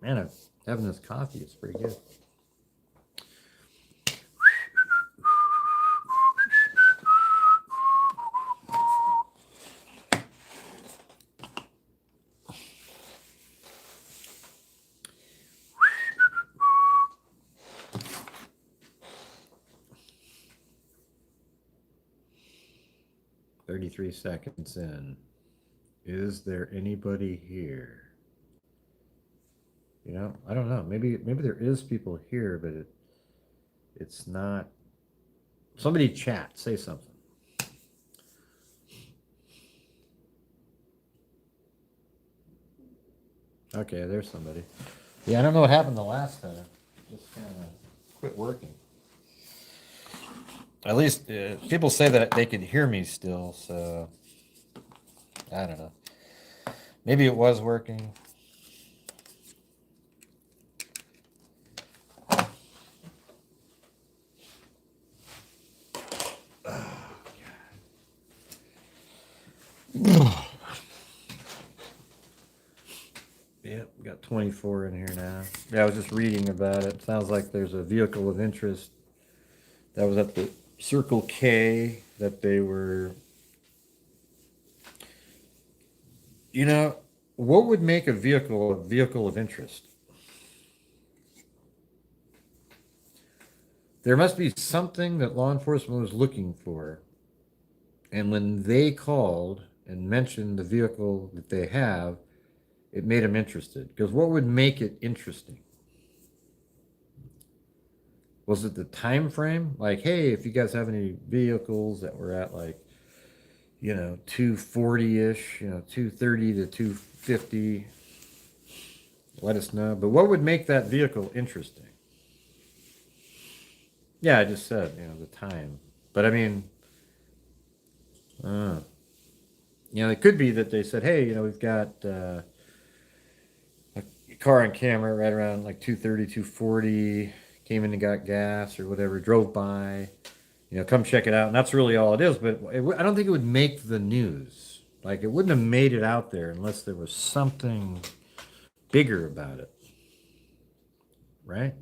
Man, I'm having this coffee. It's pretty good. "33 seconds in. Is there anybody here?" You know, I don't know. Maybe there is people here, but it's not. Somebody chat. Say something. Okay, there's somebody. Yeah, I don't know what happened the last time. Just kind of quit working. At least people say that they can hear me still, so I don't know. Maybe it was working. Yep, got 24 in here now. Yeah, I was just reading about it. Sounds like there's a vehicle of interest that was at the Circle K that they were. You know, what would make a vehicle of interest? There must be something that law enforcement was looking for. And when they called and mentioned the vehicle that they have, it made them interested. Because what would make it interesting? Was it the time frame? Like, hey, if you guys have any vehicles that were at like, 240-ish, 230 to 250, let us know. But what would make that vehicle interesting? Yeah, I just said, the time. But I mean, it could be that they said, hey, we've got a car on camera right around like 230, 240, came in and got gas or whatever, drove by, come check it out. And that's really all it is. But I don't think it would make the news. Like, it wouldn't have made it out there unless there was something bigger about it. Right?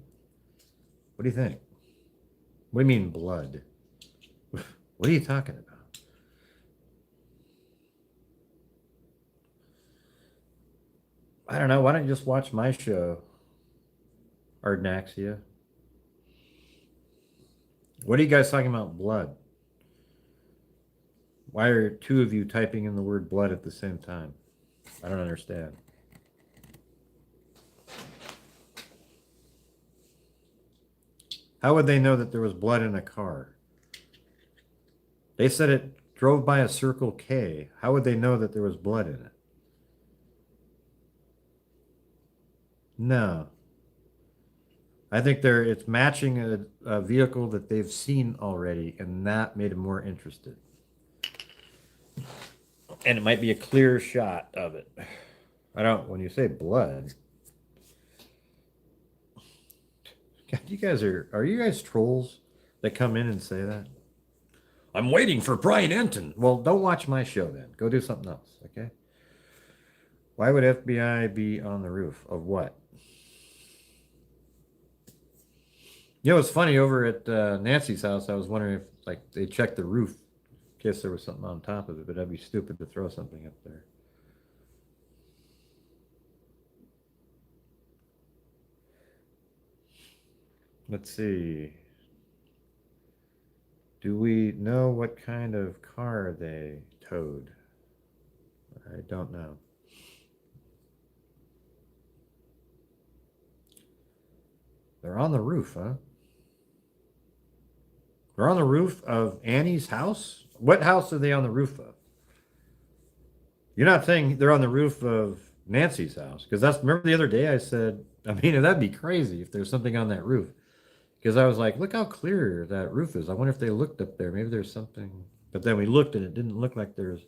What do you think? What do you mean blood? What are you talking about? I don't know. Why don't you just watch my show, Ardnaxia? What are you guys talking about blood? Why are two of you typing in the word blood at the same time? I don't understand. How would they know that there was blood in a car? They said it drove by a Circle K. How would they know that there was blood in it? No. I think it's matching a vehicle that they've seen already, and that made them more interested. And it might be a clear shot of it. When you say blood, God, are you guys trolls that come in and say that? I'm waiting for Brian Enton. Well, don't watch my show then. Go do something else, okay? Why would FBI be on the roof of what? It's funny, over at Nancy's house, I was wondering if like they checked the roof in case there was something on top of it, but that'd be stupid to throw something up there. Let's see. Do we know what kind of car they towed? I don't know. They're on the roof, huh? They're on the roof of Annie's house? What house are they on the roof of? You're not saying they're on the roof of Nancy's house? Because remember the other day I said, I mean, that'd be crazy if there's something on that roof. Because I was like, look how clear that roof is. I wonder if they looked up there. Maybe there's something. But then we looked and it didn't look like there's.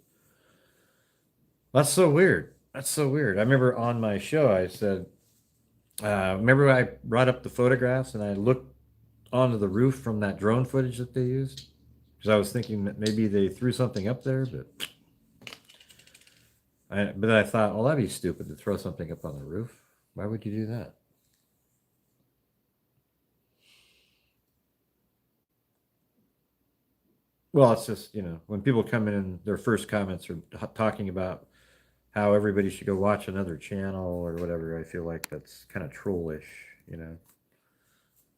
That's so weird. That's so weird. I remember on my show I said, remember I brought up the photographs and I looked onto the roof from that drone footage that they used? Because I was thinking that maybe they threw something up there, but I thought, well, that'd be stupid to throw something up on the roof. Why would you do that? Well, it's just, you know, when people come in and their first comments are talking about how everybody should go watch another channel or whatever, I feel like that's kind of trollish, you know,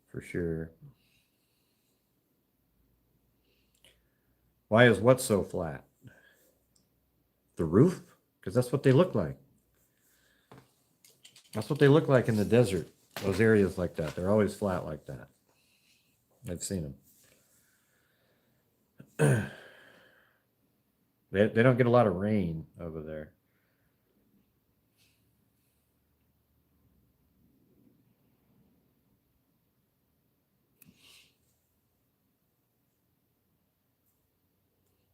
for sure. Why is what so flat? The roof? Because that's what they look like. That's what they look like in the desert. Those areas like that. They're always flat like that. I've seen them. They don't get a lot of rain over there.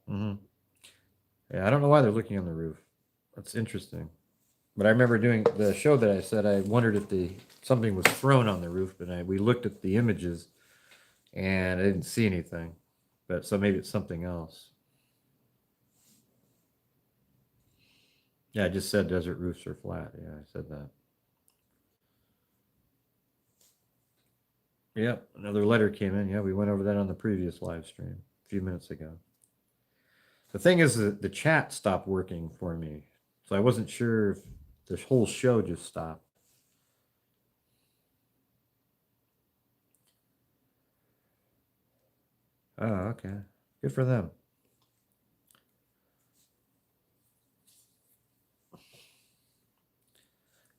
Mm-hmm. Yeah, I don't know why they're looking on the roof. That's interesting. But I remember doing the show that I said I wondered if something was thrown on the roof, but we looked at the images and I didn't see anything. But so maybe it's something else. Yeah, I just said desert roofs are flat. Yeah, I said that. Yeah, another letter came in. Yeah, we went over that on the previous live stream a few minutes ago. The thing is that the chat stopped working for me. So I wasn't sure if this whole show just stopped. Oh, okay. Good for them.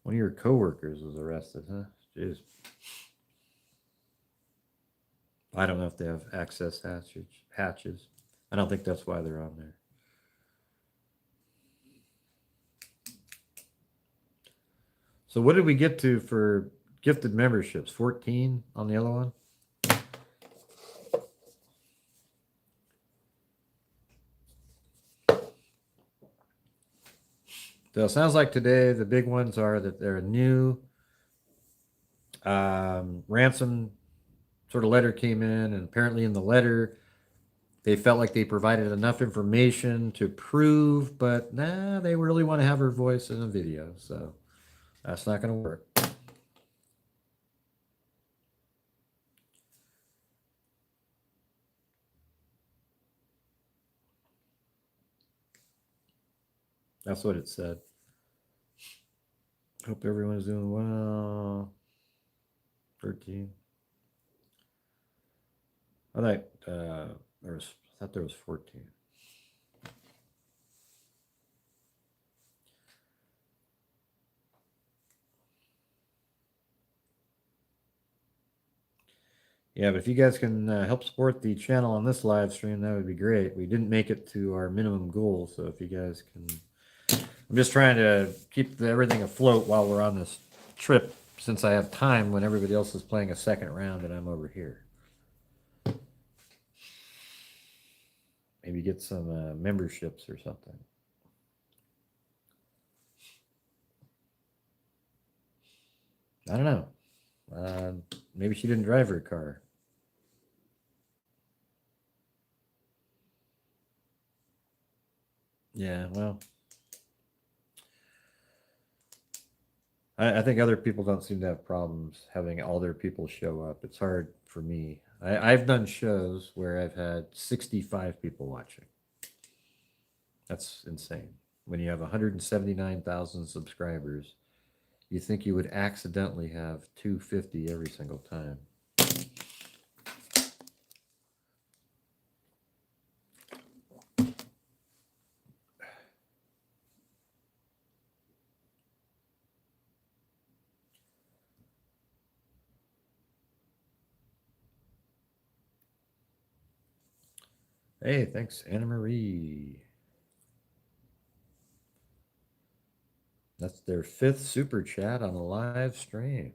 One of your coworkers was arrested, huh? Jeez. I don't know if they have access hatches. I don't think that's why they're on there. So what did we get to for gifted memberships? 14 on the other one? So it sounds like today the big ones are that they're a new ransom sort of letter came in, and apparently in the letter they felt like they provided enough information to prove, but nah, they really want to have her voice in a video, so that's not going to work. That's what it said. Hope everyone's doing well. 13. I thought there was 14. Yeah, but if you guys can help support the channel on this live stream, that would be great. We didn't make it to our minimum goal, so if you guys can... I'm just trying to keep everything afloat while we're on this trip, since I have time when everybody else is playing a second round and I'm over here. Maybe get some memberships or something. I don't know. Maybe she didn't drive her car. Yeah, well, I think other people don't seem to have problems having all their people show up. It's hard for me. I've done shows where I've had 65 people watching. That's insane. When you have 179,000 subscribers, you think you would accidentally have 250 every single time. Hey, thanks, Anna Marie. That's their 5th super chat on a live stream.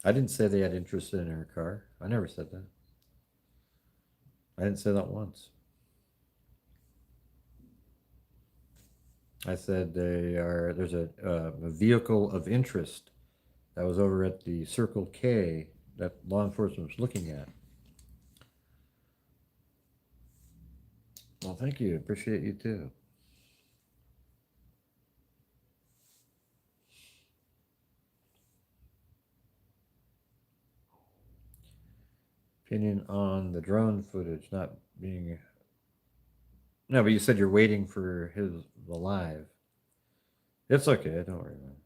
I didn't say they had interest in her car. I never said that. I didn't say that once. I said there's a vehicle of interest that was over at the Circle K that law enforcement was looking at. Well, thank you. Appreciate you too. opinion on the drone footage not being... No, but you said you're waiting for the live. It's okay, don't worry about it.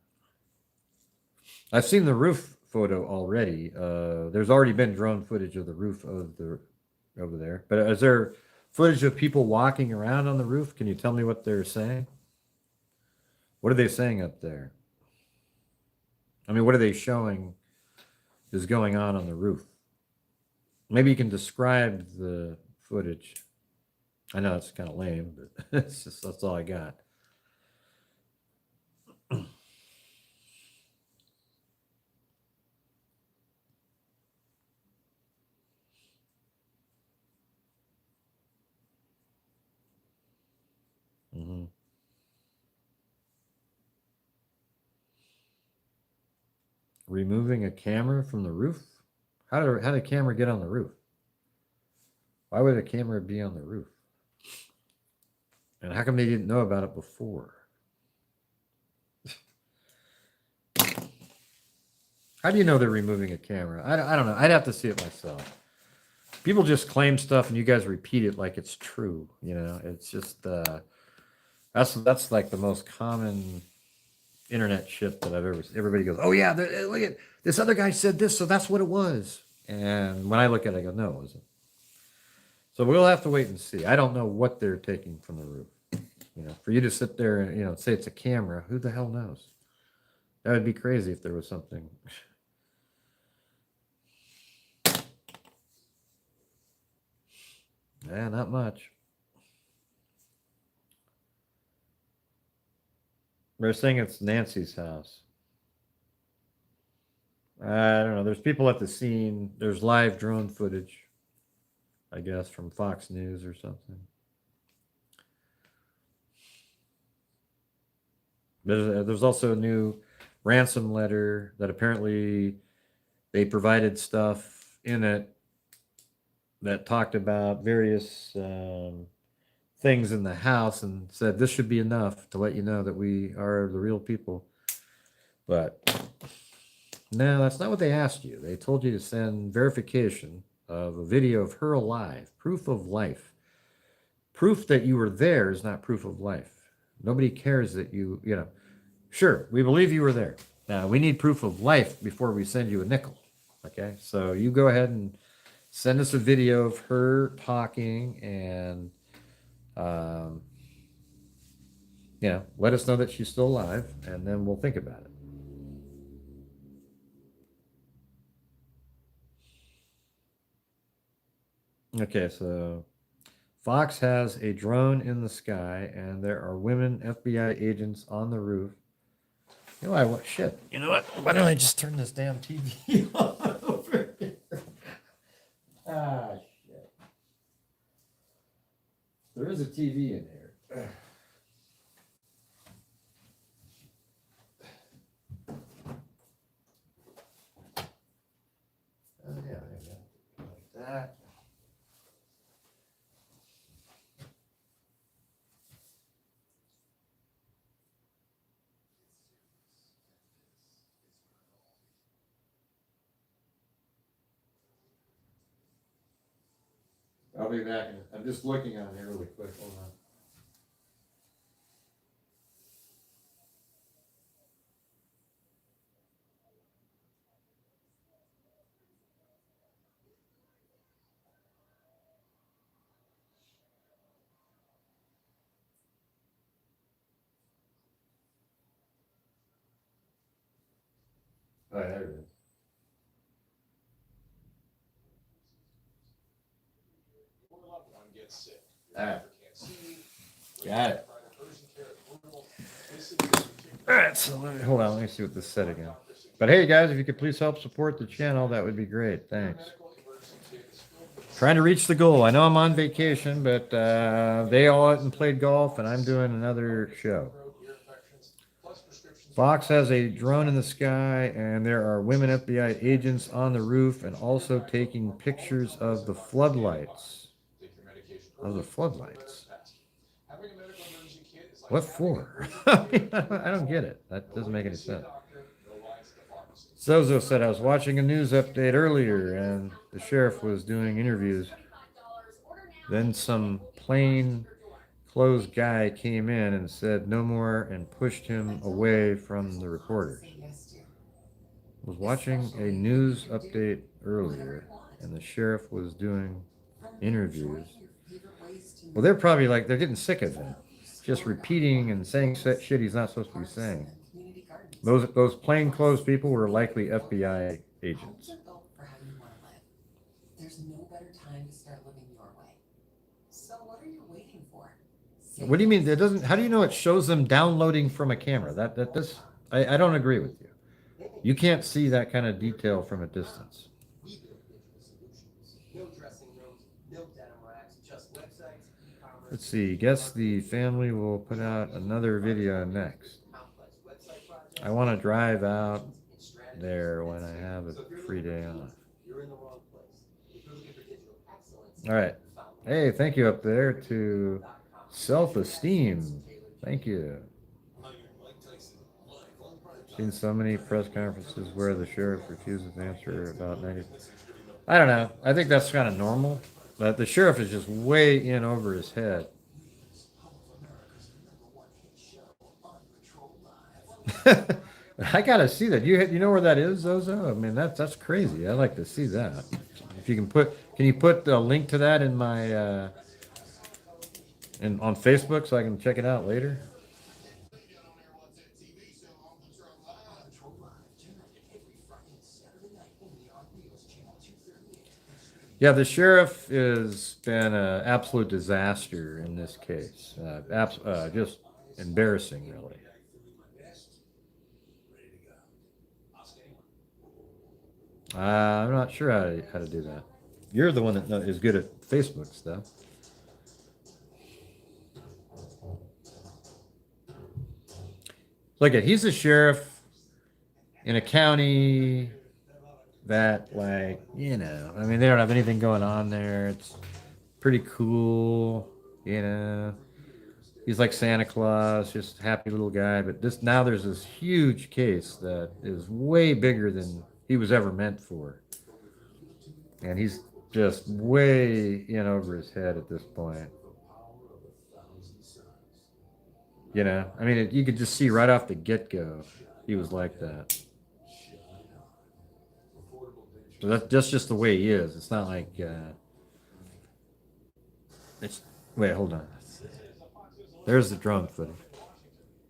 I've seen the roof photo already. There's already been drone footage of the roof of the over there. But is there footage of people walking around on the roof? Can you tell me what they're saying? What are they saying up there? I mean, what are they showing is going on the roof? Maybe you can describe the footage. I know it's kind of lame, but it's just, that's all I got. Mm-hmm. Removing a camera from the roof? How did a camera get on the roof? Why would a camera be on the roof? And how come they didn't know about it before? How do you know they're removing a camera? I don't know. I'd have to see it myself. People just claim stuff and you guys repeat it like it's true. You know, it's just that's like the most common internet shit that I've ever seen. Everybody goes, oh yeah, look at this other guy said this, so that's what it was. And when I look at it, I go, no, it wasn't. So we'll have to wait and see. I don't know what they're taking from the roof. You know, for you to sit there and, you know, say it's a camera, who the hell knows? That would be crazy if there was something. Yeah, not much. They're saying it's Nancy's house. I don't know. There's people at the scene. There's live drone footage, I guess, from Fox News or something. There's also a new ransom letter that apparently they provided stuff in it that talked about various things in the house and said this should be enough to let you know that we are the real people. But no, that's not what they asked you. They told you to send verification of a video of her alive, proof of life. Proof that you were there is not proof of life. Nobody cares that you know, sure, we believe you were there. Now, we need proof of life before we send you a nickel. Okay, so you go ahead and send us a video of her talking and, you know, let us know that she's still alive, and then we'll think about it. Okay, so Fox has a drone in the sky, and there are women FBI agents on the roof. You know what? Shit. You know what? Why don't I just turn this damn TV on over here? Ah, shit. There is a TV in here. Oh, yeah, there you go. Like that. I'll be back. I'm just looking on here really quick. Hold on. Oh, there it is. All right. Got it. All right, so hold on. Let me see what this said again. But hey, guys, if you could please help support the channel, that would be great. Thanks. Trying to reach the goal. I know I'm on vacation, but they all went and played golf, and I'm doing another show. Fox has a drone in the sky, and there are women FBI agents on the roof and also taking pictures of the floodlights. Of the floodlights. What for? I don't get it. That doesn't make any sense. Zozo said, I was watching a news update earlier and the sheriff was doing interviews. Then some plain clothes guy came in and said no more and pushed him away from the reporters. Was watching a news update earlier and the sheriff was doing interviews. Well, they're probably like, they're getting sick of him. Just repeating and saying shit he's not supposed to be saying. Those plainclothes people were likely FBI agents. There's no better time to start living your way. So what are you waiting for? What do you mean? It doesn't. How do you know it shows them downloading from a camera? I don't agree with you. You can't see that kind of detail from a distance. Let's see. Guess the family will put out another video next. I want to drive out there when I have a free day off. All right. Hey, thank you up there to Self-Esteem. Thank you. Seen so many press conferences where the sheriff refuses to answer about 90. I don't know. I think that's kind of normal. But the sheriff is just way in over his head. I gotta see that. You know where that is, Zozo? I mean, that's crazy. I like to see that. If you can you put a link to that in my on Facebook so I can check it out later? Yeah, the sheriff has been an absolute disaster in this case. Just embarrassing, really. I'm not sure how to do that. You're the one that is good at Facebook stuff. Look he's a sheriff in a county that, like, I mean, they don't have anything going on there. It's pretty cool, He's like Santa Claus, just a happy little guy. But now there's this huge case that is way bigger than he was ever meant for. And he's just way in over his head at this point. I mean, you could just see right off the get-go he was like that. So that's just the way he is. It's not like wait, hold on. There's the drone footage.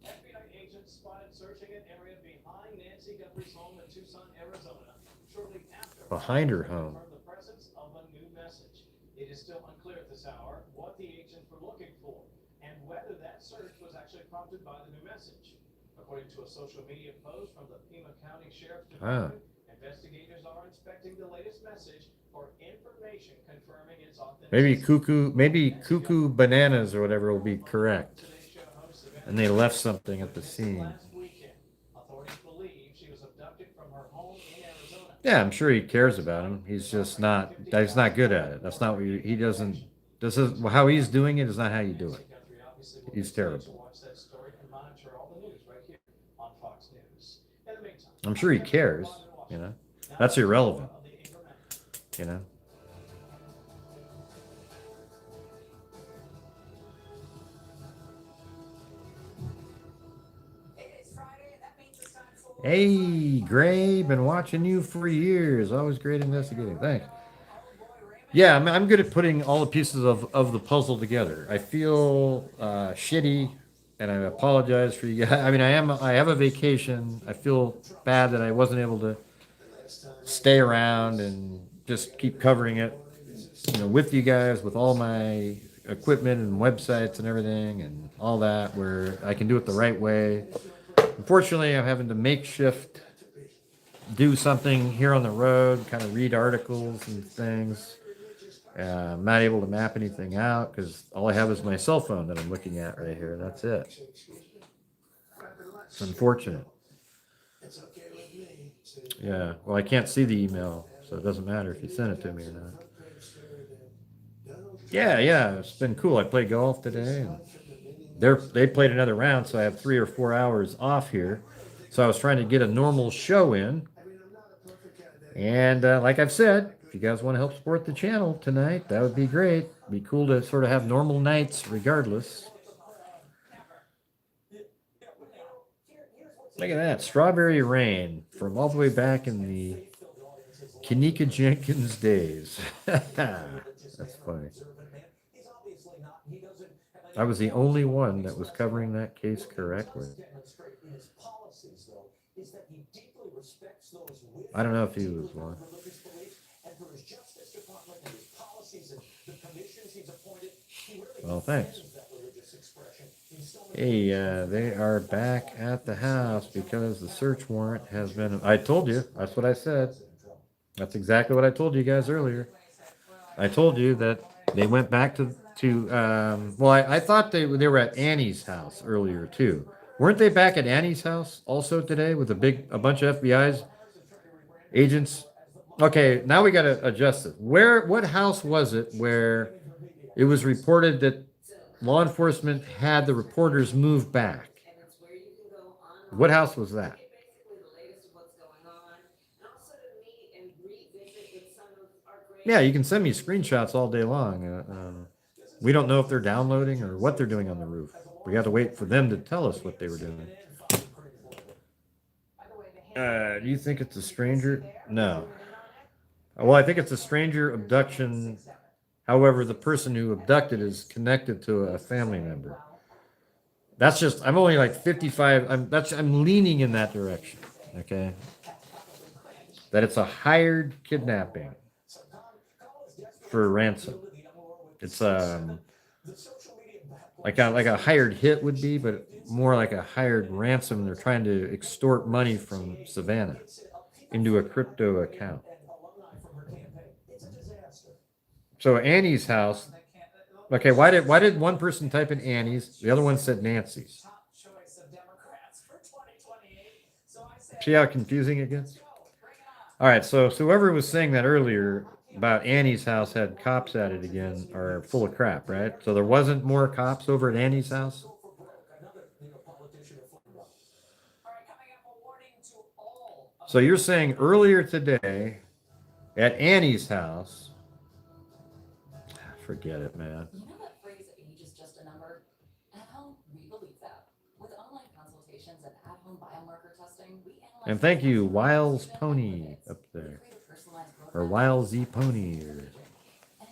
FBI agents spotted searching an area behind Nancy Guthrie's home in Tucson, Arizona, shortly after behind her home. The presence of a new message. It is still unclear at this hour what the agents were looking for and whether that search was actually prompted by the new message. According to a social media post from the Pima County Sheriff's Department, investigators are inspecting the latest message for information confirming its authenticity. Maybe cuckoo bananas or whatever will be correct. And they left something at the scene. Yeah, I'm sure he cares about him. He's not good at it. That's not what he doesn't. This is how he's doing it is not how you do it. He's terrible. I'm sure he cares, That's irrelevant, Hey, Gray, been watching you for years. Always great investigating. Thanks. Yeah, I'm good at putting all the pieces of the puzzle together. I feel shitty, and I apologize for you guys. I mean, I have a vacation. I feel bad that I wasn't able to stay around and just keep covering it, with you guys, with all my equipment and websites and everything and all that, where I can do it the right way. Unfortunately, I'm having to makeshift do something here on the road, kind of read articles and things. I'm not able to map anything out because all I have is my cell phone that I'm looking at right here. That's it. It's unfortunate. Yeah, well, I can't see the email, so it doesn't matter if you send it to me or not. Yeah, it's been cool. I played golf today, and they played another round, so I have 3 or 4 hours off here. So I was trying to get a normal show in, And like I've said, if you guys want to help support the channel tonight, that would be great. Be cool to sort of have normal nights regardless. Look at that. Strawberry Rain from all the way back in the Kanika Jenkins days. That's funny. I was the only one that was covering that case correctly. I don't know if he was one. Well, thanks. Hey, they are back at the house because the search warrant has been... I told you. That's what I said. That's exactly what I told you guys earlier. I told you that they went back to well, I thought they were at Annie's house earlier too. Weren't they back at Annie's house also today with a bunch of FBI's agents? Okay, now we got to adjust it. What house was it where it was reported that law enforcement had the reporters move back? What house was that? Yeah, you can send me screenshots all day long. We don't know if they're downloading or what they're doing on the roof. We got to wait for them to tell us what they were doing. Do you think it's a stranger? No. Well, I think it's a stranger abduction. However, the person who abducted is connected to a family member. That's just, I'm only like 55. I'm leaning in that direction. Okay. That it's a hired kidnapping for ransom. It's like a hired hit would be, but more like a hired ransom. They're trying to extort money from Savannah into a crypto account. So Annie's house. Okay, why did one person type in Annie's? The other one said Nancy's. See how confusing it gets? All right, so whoever was saying that earlier about Annie's house had cops at it again are full of crap, right? So there wasn't more cops over at Annie's house? So you're saying earlier today at Annie's house, forget it, man. You know that phrase, age is just a number? At home, we believe that. With online consultations and at-home biomarker testing, we analyze... And thank you, Wiles Pony up there. Or Wiles Z Pony. Or... And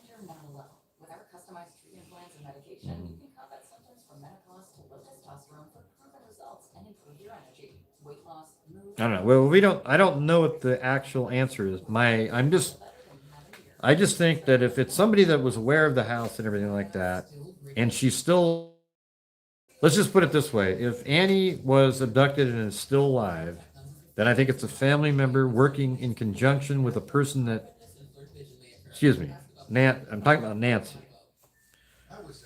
you're not alone. With our customized treatment plans and medication, you can combat symptoms from menopause to low testosterone for proven results and improve your energy, weight loss, mood... I don't know. Well, I don't know what the actual answer is. I just think that if it's somebody that was aware of the house and everything like that, and she's still, let's just put it this way. If Annie was abducted and is still alive, then I think it's a family member working in conjunction with a person that, excuse me, I'm talking about Nancy.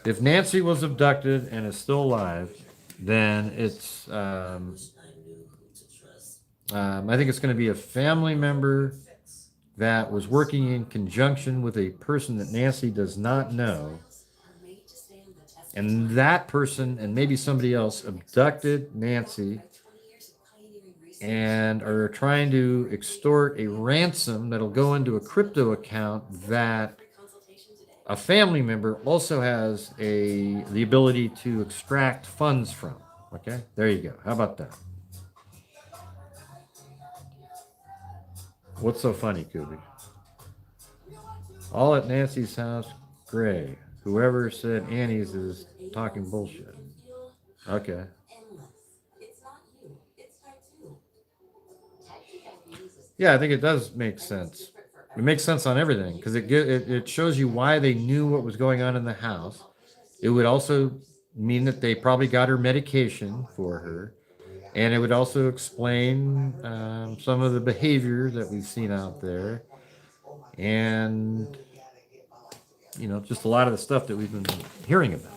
If Nancy was abducted and is still alive, then it's, I think it's going to be a family member that was working in conjunction with a person that Nancy does not know. And that person and maybe somebody else abducted Nancy and are trying to extort a ransom that'll go into a crypto account that a family member also has the ability to extract funds from. Okay, there you go. How about that? What's so funny, Kubi? All at Nancy's house, Gray. Whoever said Annie's is talking bullshit. Okay. Yeah, I think it does make sense. It makes sense on everything because it shows you why they knew what was going on in the house. It would also mean that they probably got her medication for her. And it would also explain some of the behavior that we've seen out there. And, you know, just a lot of the stuff that we've been hearing about.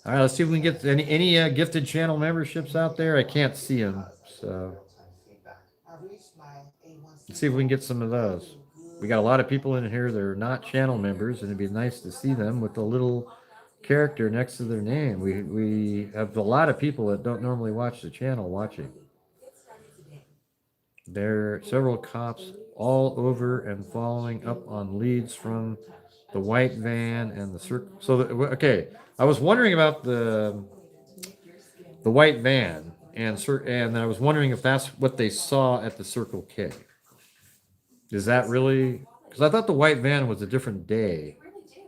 All right, let's see if we can get any gifted channel memberships out there. I can't see them, so let's see if we can get some of those. We got a lot of people in here that are not channel members, and it'd be nice to see them with a little character next to their name. We have a lot of people that don't normally watch the channel watching. There are several cops all over and following up on leads from the white van and the circle. So, okay, I was wondering about the white van and I was wondering if that's what they saw at the Circle K. Is that really? Because I thought the white van was a different day. We really do.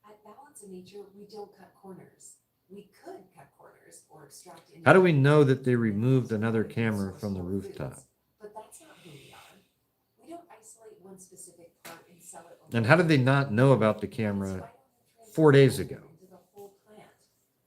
At Balance in Nature, we don't cut corners. We could cut corners or extract. How do we know that they removed another camera from the rooftop? But that's not who we are. We don't isolate one specific part and sell it. And how did they not know about the camera 4 days ago?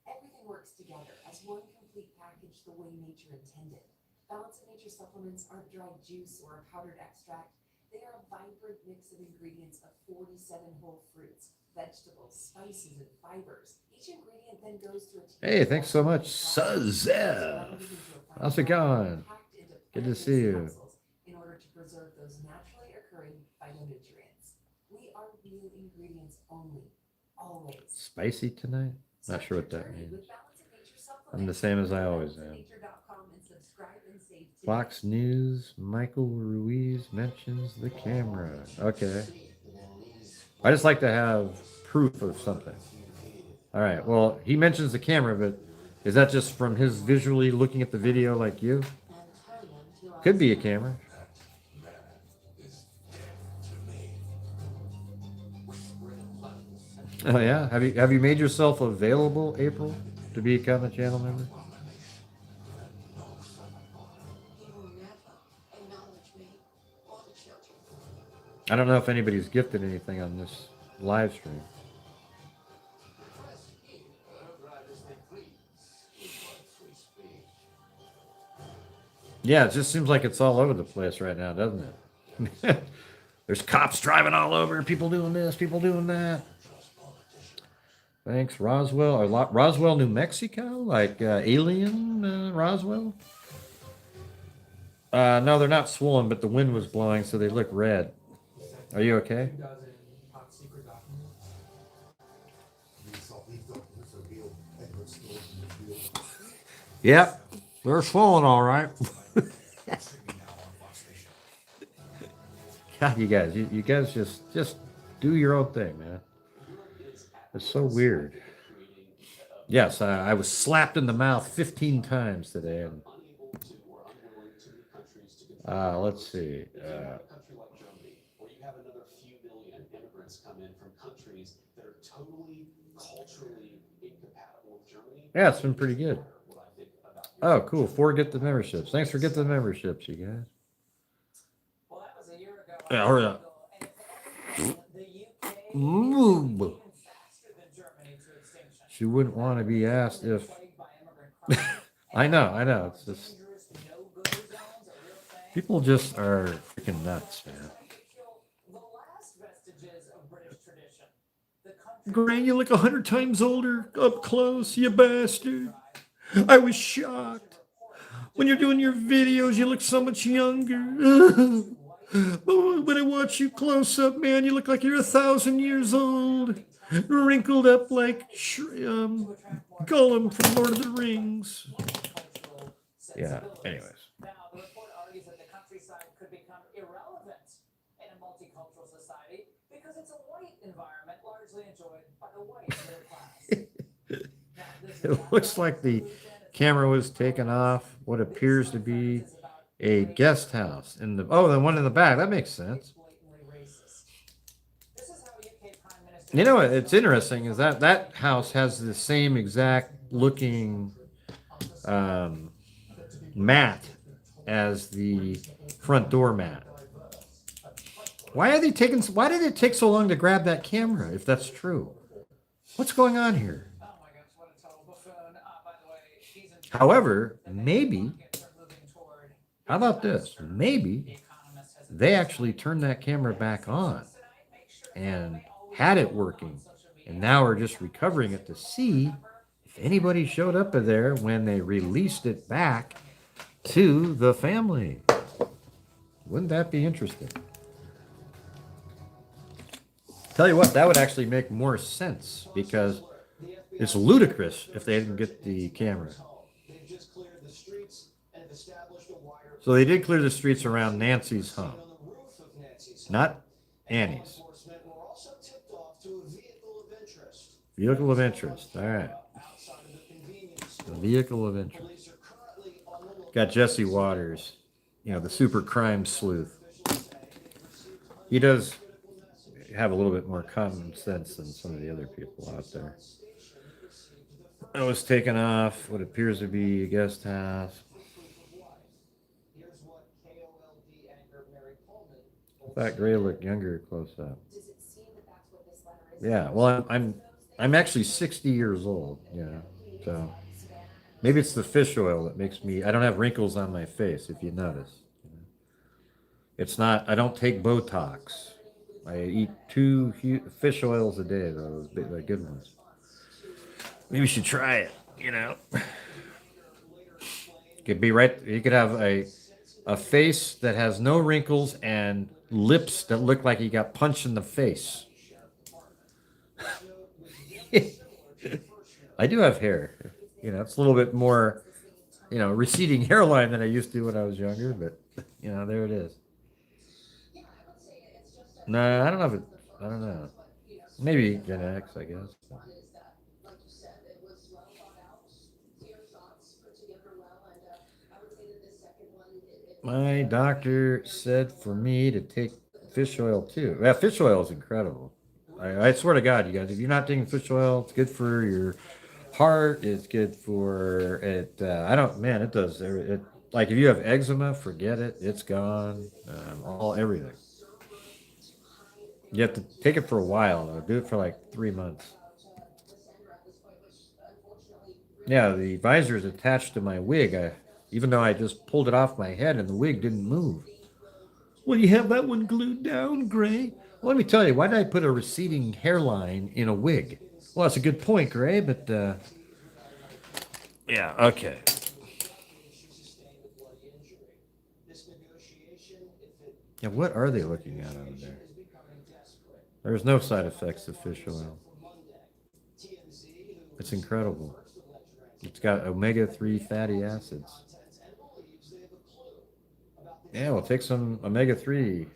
Everything works together as one complete package the way nature intended. Balance in Nature supplements aren't dried juice or a powdered extract. They are a vibrant mix of ingredients of 47 whole fruits, vegetables, spices, and fibers. Each ingredient then goes through a... Hey, thanks so much, Suzev. How's it going? Good to see you. In order to preserve those naturally occurring phytonutrients. We are real ingredients only, always. Spicy tonight? Not sure what that means. I'm the same as I always am. Fox News, Michael Ruiz mentions the camera. Okay. I just like to have proof of something. All right. Well, he mentions the camera, but is that just from his visually looking at the video like you? Could be a camera. Oh yeah. Have you made yourself available, April, to become a channel member? I don't know if anybody's gifted anything on this live stream. Yeah, it just seems like it's all over the place right now, doesn't it? There's cops driving all over, people doing this, people doing that. Thanks, Roswell. Or Roswell, New Mexico? Like Alien Roswell? No, they're not swollen, but the wind was blowing, so they look red. Are you okay? Yep, they're swollen all right. God, you guys just do your own thing, man. It's so weird. Yes, I was slapped in the mouth 15 times today. And, let's see. Yeah, it's been pretty good. Oh, cool. 4 get the memberships. Thanks for getting the memberships, you guys. Well, that was a year ago. Yeah, hurry up. She wouldn't want to be asked if... I know. It's just... People just are freaking nuts, man. Grant, you look 100 times older up close, you bastard. I was shocked. When you're doing your videos, you look so much younger. But when I watch you close up, man, you look like you're 1,000 years old. Wrinkled up like Gollum from Lord of the Rings. Yeah, anyways. Now, the report argues that the countryside could become irrelevant in a multicultural society because it's a white environment largely enjoyed by the white middle class. It looks like the camera was taken off what appears to be a guest house in the the one in the back. That makes sense. You know, it's interesting is that house has the same exact looking mat as the front door mat. Why did it take so long to grab that camera if that's true? What's going on here? However, maybe, how about this? Maybe they actually turned that camera back on and had it working, and now are just recovering it to see if anybody showed up in there when they released it back to the family. Wouldn't that be interesting? Tell you what, that would actually make more sense because It's ludicrous if they didn't get the camera. So they did clear the streets around Nancy's home, not Annie's. Vehicle of interest. All right. The vehicle of interest. Got Jesse Waters, you know, the super crime sleuth. He does have a little bit more common sense than some of the other people out there. I was taken off what appears to be a guest house. That gray looked younger close up. Yeah, well, I'm actually 60 years old, you know, so maybe it's the fish oil that makes me. I don't have wrinkles on my face, if you notice. It's not. I don't take Botox. I eat 2 fish oils a day, though, the good ones. Maybe you should try it. You know, could be right. You could have a face that has no wrinkles and lips that look like you got punched in the face. I do have hair. You know, it's a little bit more, you know, receding hairline than I used to when I was younger, but you know, there it is. No, I don't know if it. I don't know. Maybe genetics, I guess. My doctor said for me to take fish oil too. Yeah, fish oil is incredible. I swear to God, you guys, if you're not taking fish oil, it's good for your heart. It's good for it. I don't, man, it does. It, like if you have eczema, forget it. It's gone. Everything. You have to take it for a while though. Do it for like 3 months. Yeah, the visor is attached to my wig. Even though I just pulled it off my head and the wig didn't move. Well, you have that one glued down, Gray. Well, let me tell you, why did I put a receding hairline in a wig? Well, that's a good point, Gray, but yeah, okay. Yeah, what are they looking at over there? There's no side effects of fish oil. It's incredible. It's got omega-3 fatty acids. Yeah, we'll take some omega-3.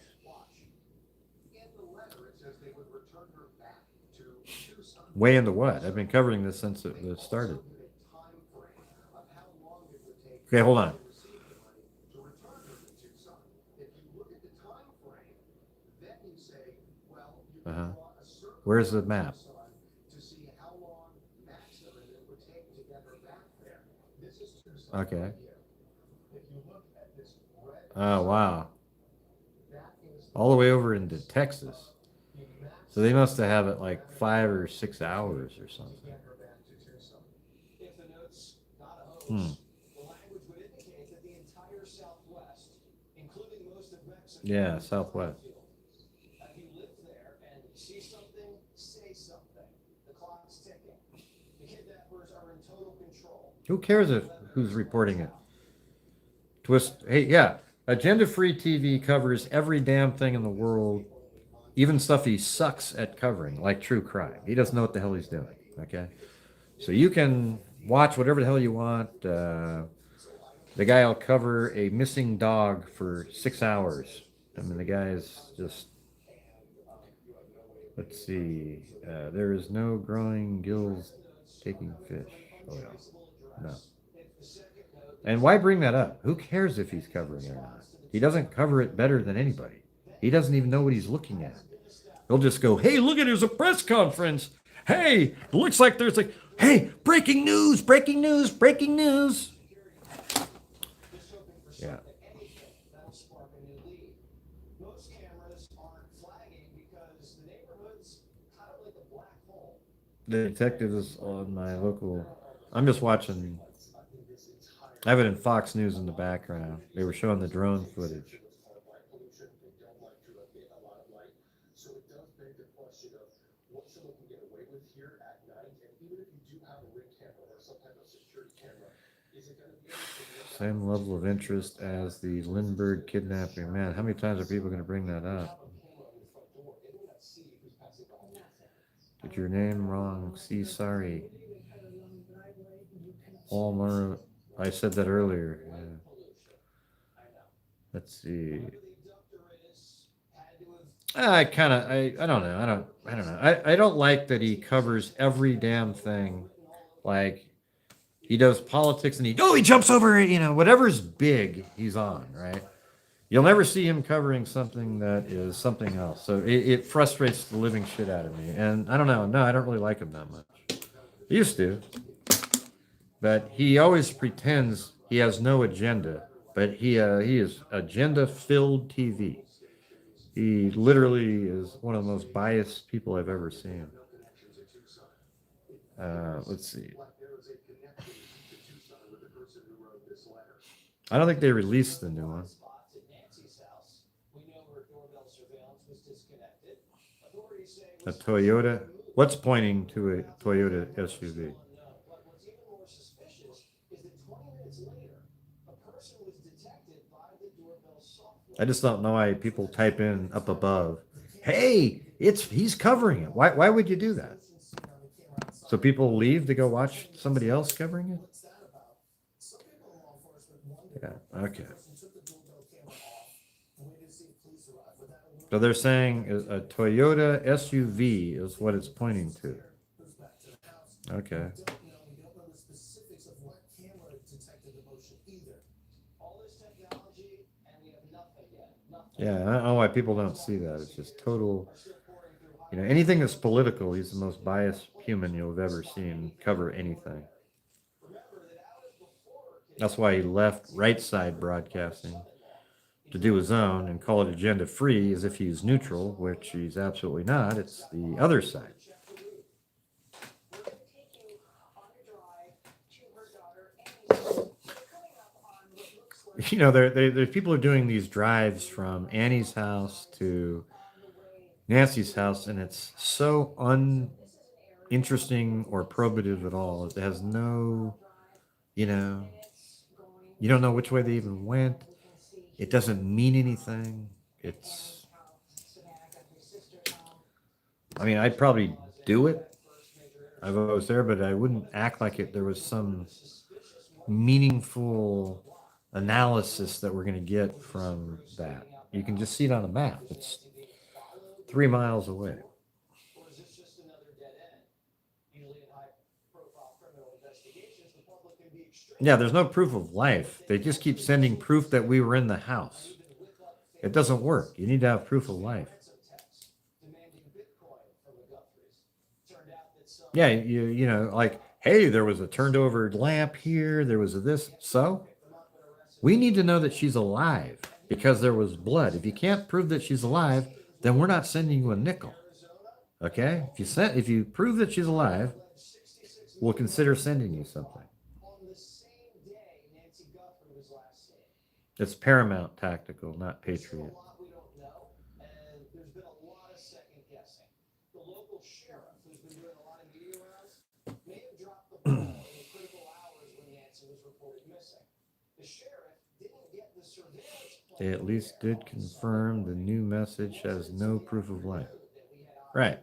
Way into what? I've been covering this since it started. Okay, hold on. Uh-huh. Where's the map? Okay. Oh, wow. All the way over into Texas. So they must have it like 5 or 6 hours or something. Hmm. Yeah, Southwest. Who cares if who's reporting it? Twist. Hey, yeah. Agenda Free TV covers every damn thing in the world, even stuff he sucks at covering, like true crime. He doesn't know what the hell he's doing. Okay, so you can watch whatever the hell you want. The guy will cover a missing dog for 6 hours. I mean, the guy is just. Let's see. There is no growing gills taking fish. Oh yeah. No. And why bring that up? Who cares if he's covering it or not? He doesn't cover it better than anybody. He doesn't even know what he's looking at. He'll just go, hey, look at there's a press conference. Hey, it looks like there's like, hey, breaking news, breaking news, breaking news. Yeah. The detective is on my local. I'm just watching. I have it in Fox News in the background. They were showing the drone footage. Same level of interest as the Lindbergh kidnapping. Man, how many times are people going to bring that up? Get your name wrong. See, sorry. Walmart. I said that earlier. Yeah. Let's see. I kind of, I don't know. I don't know. I don't like that he covers every damn thing. Like, he does politics and he jumps over, whatever's big, he's on, right? You'll never see him covering something that is something else. So it frustrates the living shit out of me. And I don't know. No, I don't really like him that much. I used to. But he always pretends he has no agenda. But he is agenda-filled TV. He literally is one of the most biased people I've ever seen. Let's see. I don't think they released the new one. A Toyota? What's pointing to a Toyota SUV? I just don't know why people type in up above, hey, he's covering it. Why would you do that? So people leave to go watch somebody else covering it? Yeah, okay. So they're saying a Toyota SUV is what it's pointing to. Okay. Yeah, I don't know why people don't see that. It's just total, anything that's political, he's the most biased human you'll have ever seen cover anything. That's why he left right side broadcasting to do his own and call it agenda free as if he's neutral, which he's absolutely not. It's the other side. There's people are doing these drives from Annie's house to Nancy's house, and it's so uninteresting or probative at all. It has no, you don't know which way they even went. It doesn't mean anything. I'd probably do it. I was there, but I wouldn't act like there was some meaningful analysis that we're going to get from that. You can just see it on a map. It's 3 miles away. Yeah, there's no proof of life. They just keep sending proof that we were in the house. It doesn't work. You need to have proof of life. Yeah, like, hey, there was a turned over lamp here. There was this. So we need to know that she's alive because there was blood. If you can't prove that she's alive, then we're not sending you a nickel. Okay? If you prove that she's alive, we'll consider sending you something. It's Paramount Tactical, not Patriot. They at least did confirm the new message has no proof of life. Right.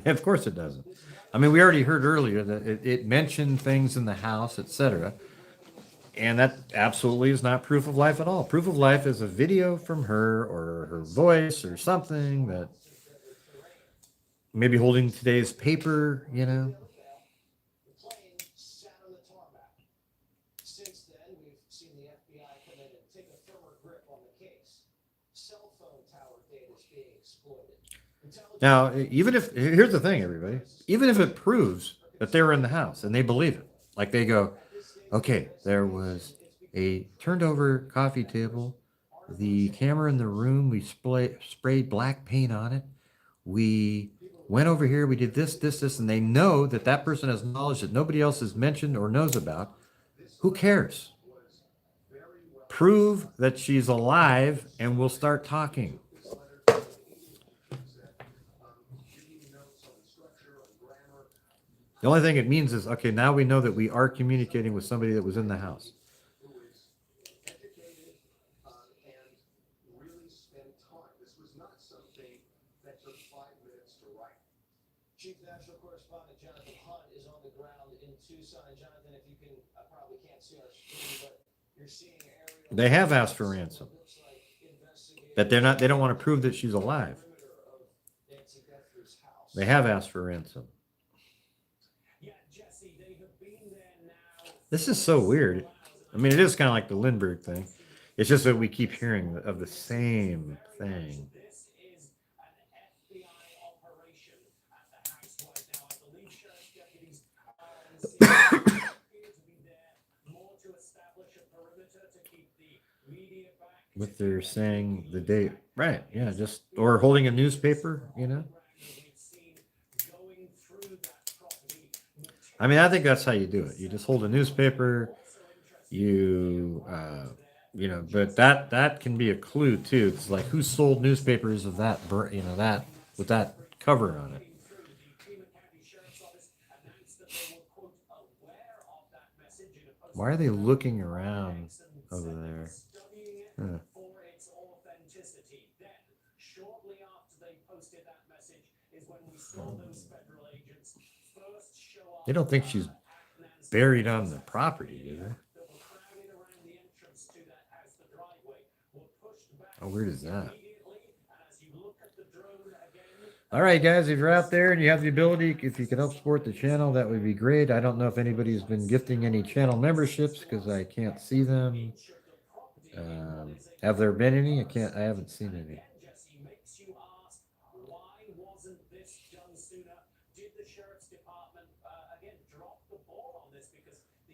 Of course it doesn't. We already heard earlier that it mentioned things in the house, etc. And that absolutely is not proof of life at all. Proof of life is a video from her or her voice or something that maybe holding today's paper, Now, here's the thing, everybody, even if it proves that they were in the house and they believe it, like they go, okay, there was a turned over coffee table, the camera in the room, we sprayed black paint on it, we went over here, we did this, and they know that person has knowledge that nobody else has mentioned or knows about. Who cares? Prove that she's alive and we'll start talking. The only thing it means is, okay, now we know that we are communicating with somebody that was in the house. Chief National Correspondent Jonathan Hunt is on the ground in Tucson. And Jonathan, if you can, I probably can't see our screen, but you're seeing aerial. They have asked for ransom. That they don't want to prove that she's alive. They have asked for ransom. This is so weird. I mean, it is kind of like the Lindbergh thing. It's just that we keep hearing of the same thing. What they're saying the date, right? Yeah, just or holding a newspaper, you know. I mean, I think that's how you do it. You just hold a newspaper, you know, but that can be a clue too. It's like who sold newspapers of that, you know, that with that cover on it. Why are they looking around over there? Huh. They don't think she's buried on the property, do they? Oh, weird is that? All right, guys, if you're out there and you have the ability, if you can help support the channel, that would be great. I don't know if anybody's been gifting any channel memberships because I can't see them. Have there been any? I haven't seen any.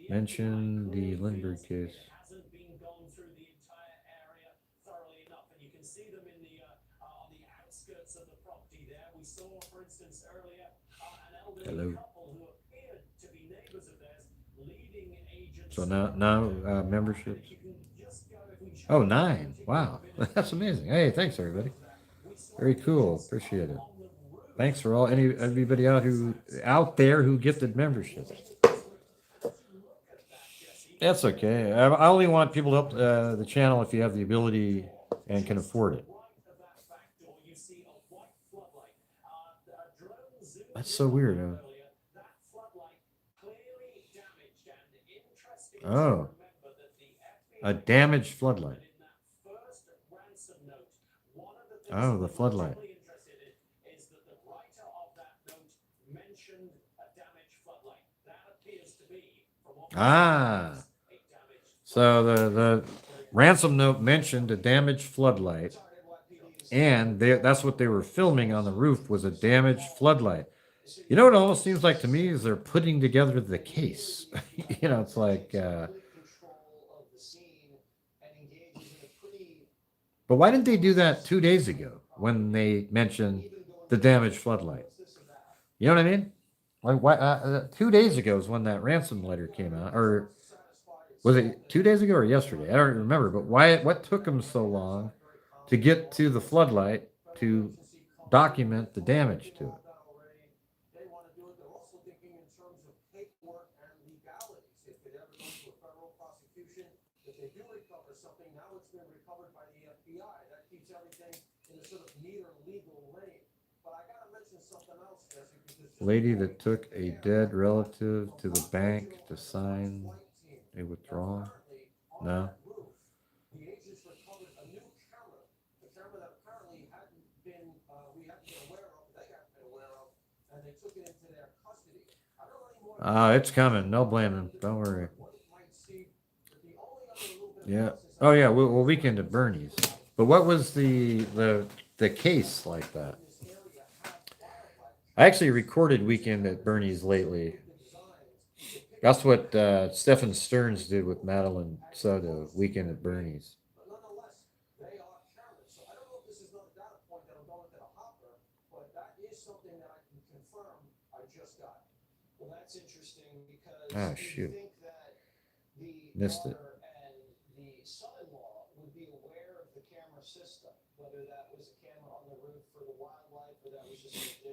Mention the Lindbergh case. Hello. So now memberships. Oh, 9. Wow, that's amazing. Hey, thanks everybody. Very cool. Appreciate it. Thanks for everybody out there who gifted memberships. That's okay. I only want people to help the channel if you have the ability and can afford it. That's so weird. Oh, a damaged floodlight. Oh, the floodlight. Ah, so the ransom note mentioned a damaged floodlight, and that's what they were filming on the roof was a damaged floodlight. You know what it almost seems like to me is they're putting together the case. You know, it's like, but why didn't they do that 2 days ago when they mentioned the damaged floodlight? You know what I mean? Like, why? 2 days ago is when that ransom letter came out, or was it 2 days ago or yesterday? I don't remember. But why? What took them so long to get to the floodlight to document the damage to it? Lady that took a dead relative to the bank to sign a withdrawal? No. The agents recovered a new camera, the camera that apparently we hadn't been aware of, they hadn't been aware of, and they took it into their custody. I don't know anymore. It's coming. No blaming. Don't worry. Yeah. Oh yeah. We'll weekend at Bernie's. But what was the case like that? I actually recorded Weekend at Bernie's lately. That's what Stephen Stearns did with Madeline Soto, Weekend at Bernie's. Oh, shoot. Missed it.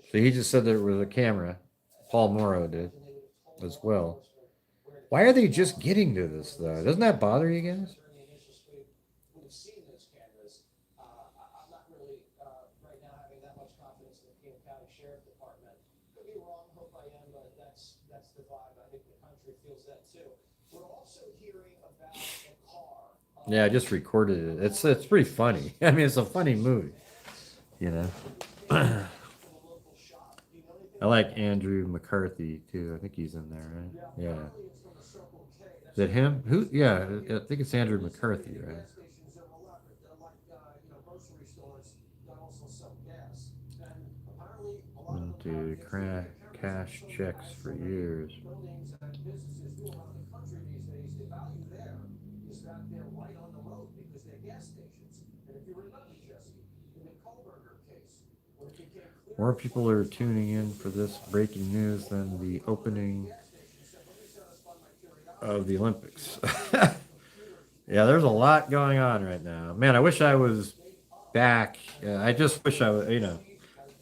So he just said there was a camera. Paul Morrow did as well. Why are they just getting to this, though? Doesn't that bother you guys? be wrong, hope I am, but that's the vibe. I think the country feels that too. We're also hearing about a car. Yeah, I just recorded it. It's pretty funny. I mean, it's a funny movie, you know. I like Andrew McCarthy too. I think he's in there, right? Yeah. Is that him? Who? Yeah, I think it's Andrew McCarthy, right? Went to cash checks for years. More people are tuning in for this breaking news than the opening of the Olympics. Yeah, there's a lot going on right now. Man, I wish I was back. I just wish I was, you know,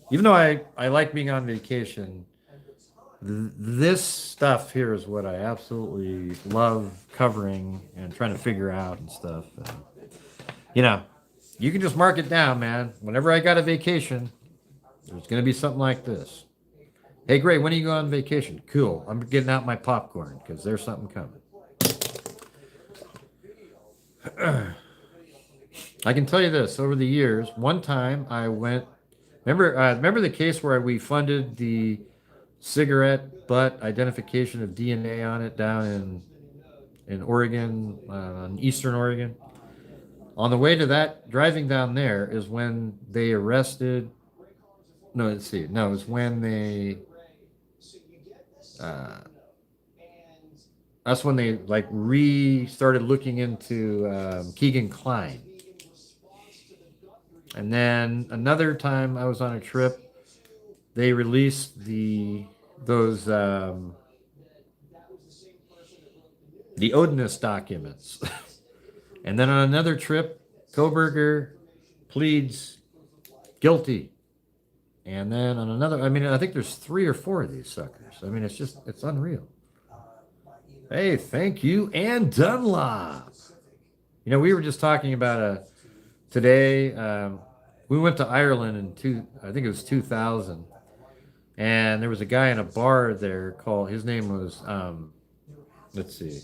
even though I like being on vacation, this stuff here is what I absolutely love covering and trying to figure out and stuff. And, you know, you can just mark it down, man. Whenever I got a vacation, there's going to be something like this. Hey, great, when are you going on vacation? Cool. I'm getting out my popcorn because there's something coming. I can tell you this, over the years, one time I went, remember the case where we funded the cigarette butt identification of DNA on it down in Oregon, in Eastern Oregon? On the way to that, driving down there is when they arrested, no, let's see, no, it's when they, that's when they like started looking into Keegan Kline. And then another time I was on a trip, they released those the Odinist documents. And then on another trip, Koberger pleads guilty. And then on another, I mean, I think there's 3 or 4 of these suckers. I mean, it's unreal. Hey, thank you, and Dunlop. You know, we were just talking about today. We went to Ireland I think it was 2000, and there was a guy in a bar there called. His name was let's see,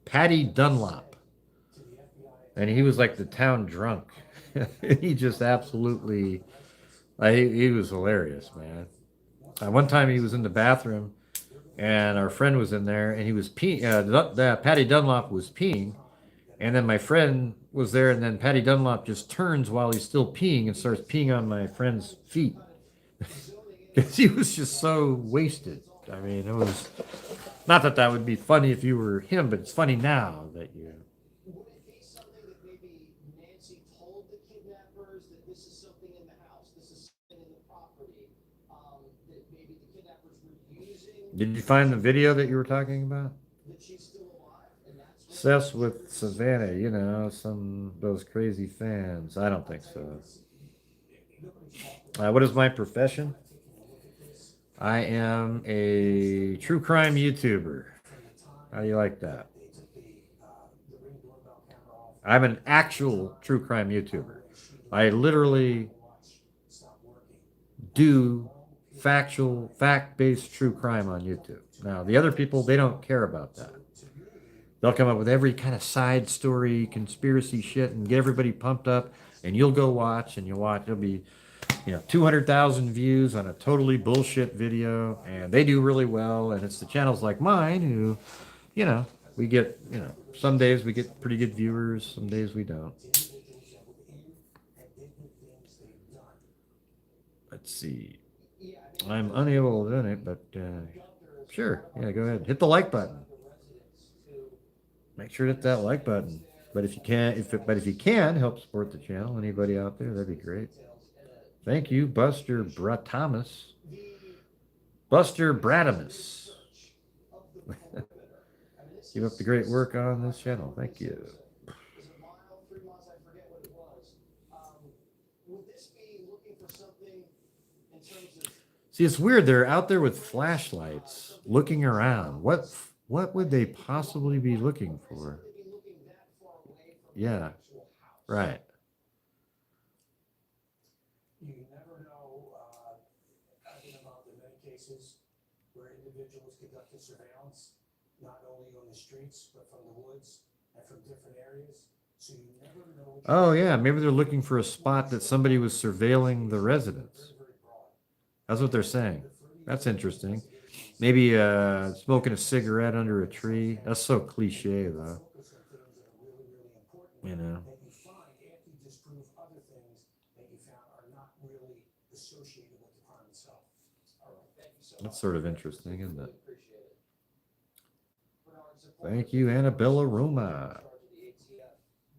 Paddy Dunlop, and he was like the town drunk. He just absolutely, he was hilarious, man. One time he was in the bathroom, and our friend was in there, and he was peeing. Paddy Dunlop was peeing, and then my friend was there, and then Paddy Dunlop just turns while he's still peeing and starts peeing on my friend's feet. Because he was just so wasted. I mean, it was, not that that would be funny if you were him, but it's funny now that you... Would it be something that maybe Nancy told the kidnappers that this is something in the house, this is something in the property, that maybe the kidnappers were using? Did you find the video that you were talking about? That she's still alive, and that's Obsessed with Savannah, you know, those crazy fans. I don't think so. What is my profession? I am a true crime YouTuber. How do you like that? I'm an actual true crime YouTuber. I literally do fact-based true crime on YouTube. Now, the other people, they don't care about that. They'll come up with every kind of side story, conspiracy shit, and get everybody pumped up, and you'll go watch, and you'll watch. It'll be, 200,000 views on a totally bullshit video, and they do really well, and it's the channels like mine who, we get, some days we get pretty good viewers, some days we don't. Let's see. I'm unable to donate, but sure, yeah, go ahead. Hit the like button. Make sure to hit that like button. But if you can help support the channel, anybody out there, that'd be great. Thank you, Buster Bratamus. Buster Bratamus. Keep up the great work on this channel. Thank you. See, it's weird. They're out there with flashlights looking around. What would they possibly be looking for? Yeah, right. You never know about the cases where individuals conducted surveillance, not only on the streets, but from the woods and from different areas. So you never know. Oh yeah, maybe they're looking for a spot that somebody was surveilling the residents. That's what they're saying. That's interesting. Maybe smoking a cigarette under a tree. That's so cliche, though. You know. That you find after you disprove other things that you found are not really associated with the crime itself. All right, thank you so much. That's sort of interesting, isn't it? Appreciate it. Bernard, it's Thank you, Annabella Roma.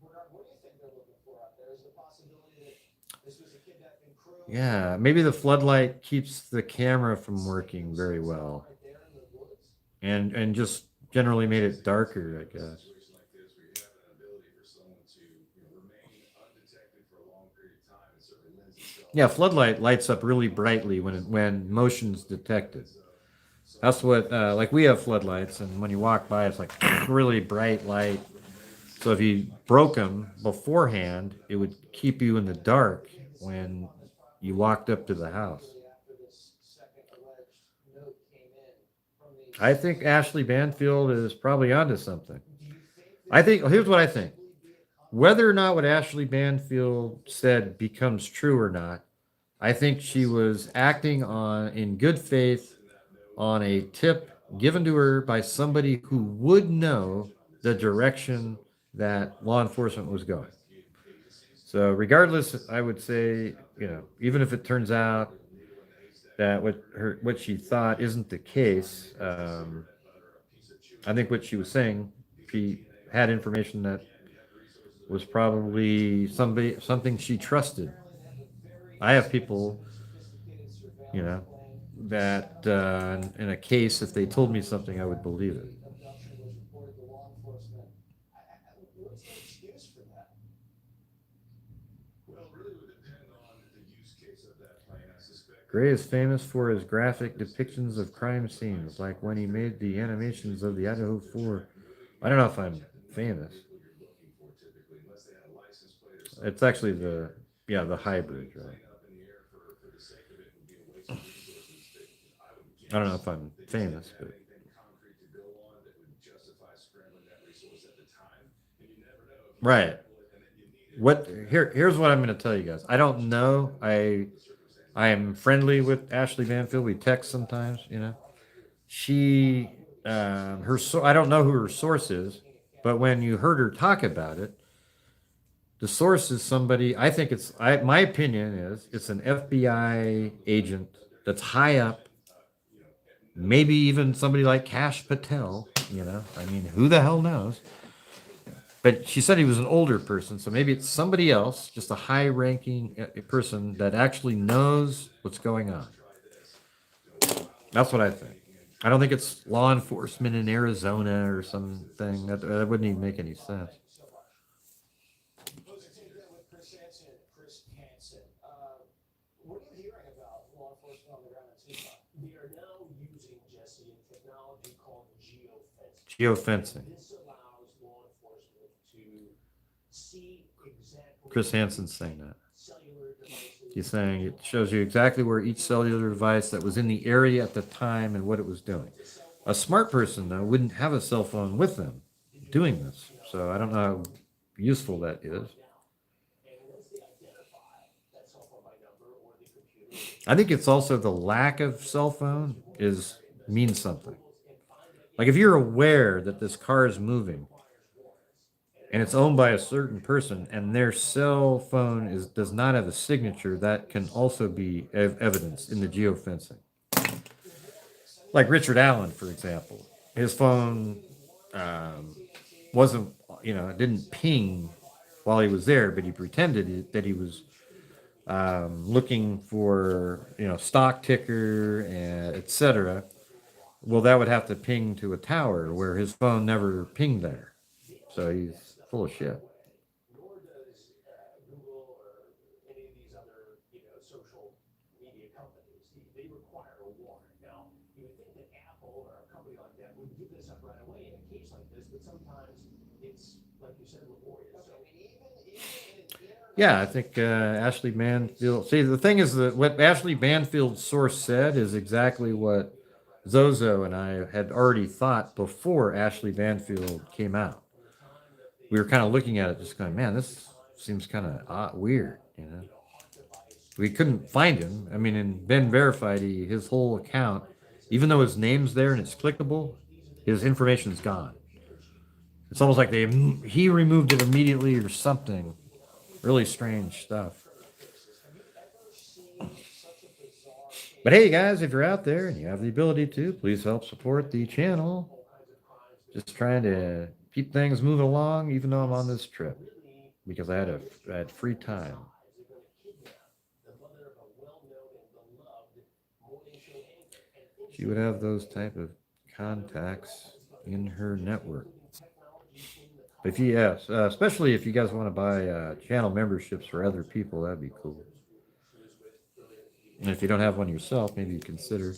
Bernard, what do you think they're looking for out there? Is the possibility that this was a kidnapping crew? Yeah, maybe the floodlight keeps the camera from working very well, Right there in the woods? and just generally made it darker, I guess. Situation like this, where you have an ability for someone to remain undetected for a long period of time, and certainly lends itself. Yeah, floodlight lights up really brightly when motion's detected. That's what like we have floodlights, and when you walk by, it's like really bright light. So if you broke them beforehand, it would keep you in the dark when you walked up to the house. After this second alleged note came in from the. I think Ashley Banfield is probably onto something. I think here's what I think. Whether or not what Ashley Banfield said becomes true or not, I think she was acting in good faith on a tip given to her by somebody who would know the direction that law enforcement was going. So regardless, I would say, even if it turns out that what she thought isn't the case, I think what she was saying, she had information that was probably something she trusted. I have people, that in a case, if they told me something, I would believe it. Abduction was reported to law enforcement. What's the excuse for that? Well, really would depend on the use case of that plane, I suspect. Gray is famous for his graphic depictions of crime scenes, like when he made the animations of the Idaho 4. I don't know if I'm famous. It's actually the hybrid, right? I don't know if I'm famous, but right. Here's what I'm going to tell you guys. I don't know. I am friendly with Ashley Banfield. We text sometimes. She I don't know who her source is, but when you heard her talk about it, the source is somebody. I think my opinion is it's an FBI agent that's high up. Maybe even somebody like Kash Patel, I mean, who the hell knows? But she said he was an older person, so maybe it's somebody else, just a high-ranking person that actually knows what's going on. That's what I think. I don't think it's law enforcement in Arizona or something. That wouldn't even make any sense. Let's take that with Chris Hansen. What are you hearing about law enforcement on the ground in Tucson? They are now using, Jesse, a technology called geofencing. Geofencing. This allows law enforcement to see exactly. Chris Hansen's saying that. Cellular devices. He's saying it shows you exactly where each cellular device that was in the area at the time and what it was doing. A smart person, though, wouldn't have a cell phone with them doing this. So I don't know how useful that is. And once they identify that cell phone by number or the computer. I think it's also the lack of cell phone means something. Like if you're aware that this car is moving and it's owned by a certain person and their cell phone does not have a signature, that can also be evidence in the geofencing. Like Richard Allen, for example, his phone wasn't, it didn't ping while he was there, but he pretended that he was looking for, stock ticker, etc. Well, that would have to ping to a tower where his phone never pinged there. So he's full of shit. Nor does Google or any of these other, social media companies. They require a warrant. Now, you would think that Apple or a company like that would give this up right away in a case like this, but sometimes it's, like you said, laborious. Okay, and even in an Yeah, I think Ashley Banfield. See, the thing is that what Ashley Banfield's source said is exactly what Zozo and I had already thought before Ashley Banfield came out. We were kind of looking at it, just going, "Man, this seems kind of weird," you know. We couldn't find him. I mean, in Ben Verified, his whole account, even though his name's there and it's clickable, his information's gone. It's almost like he removed it immediately or something. Really strange stuff. But hey, guys, if you're out there and you have the ability to, please help support the channel. Just trying to keep things moving along, even though I'm on this trip, because I had free time. She would have those type of contacts in her network. But if you, especially if you guys want to buy channel memberships for other people, that'd be cool. And if you don't have one yourself, maybe you consider.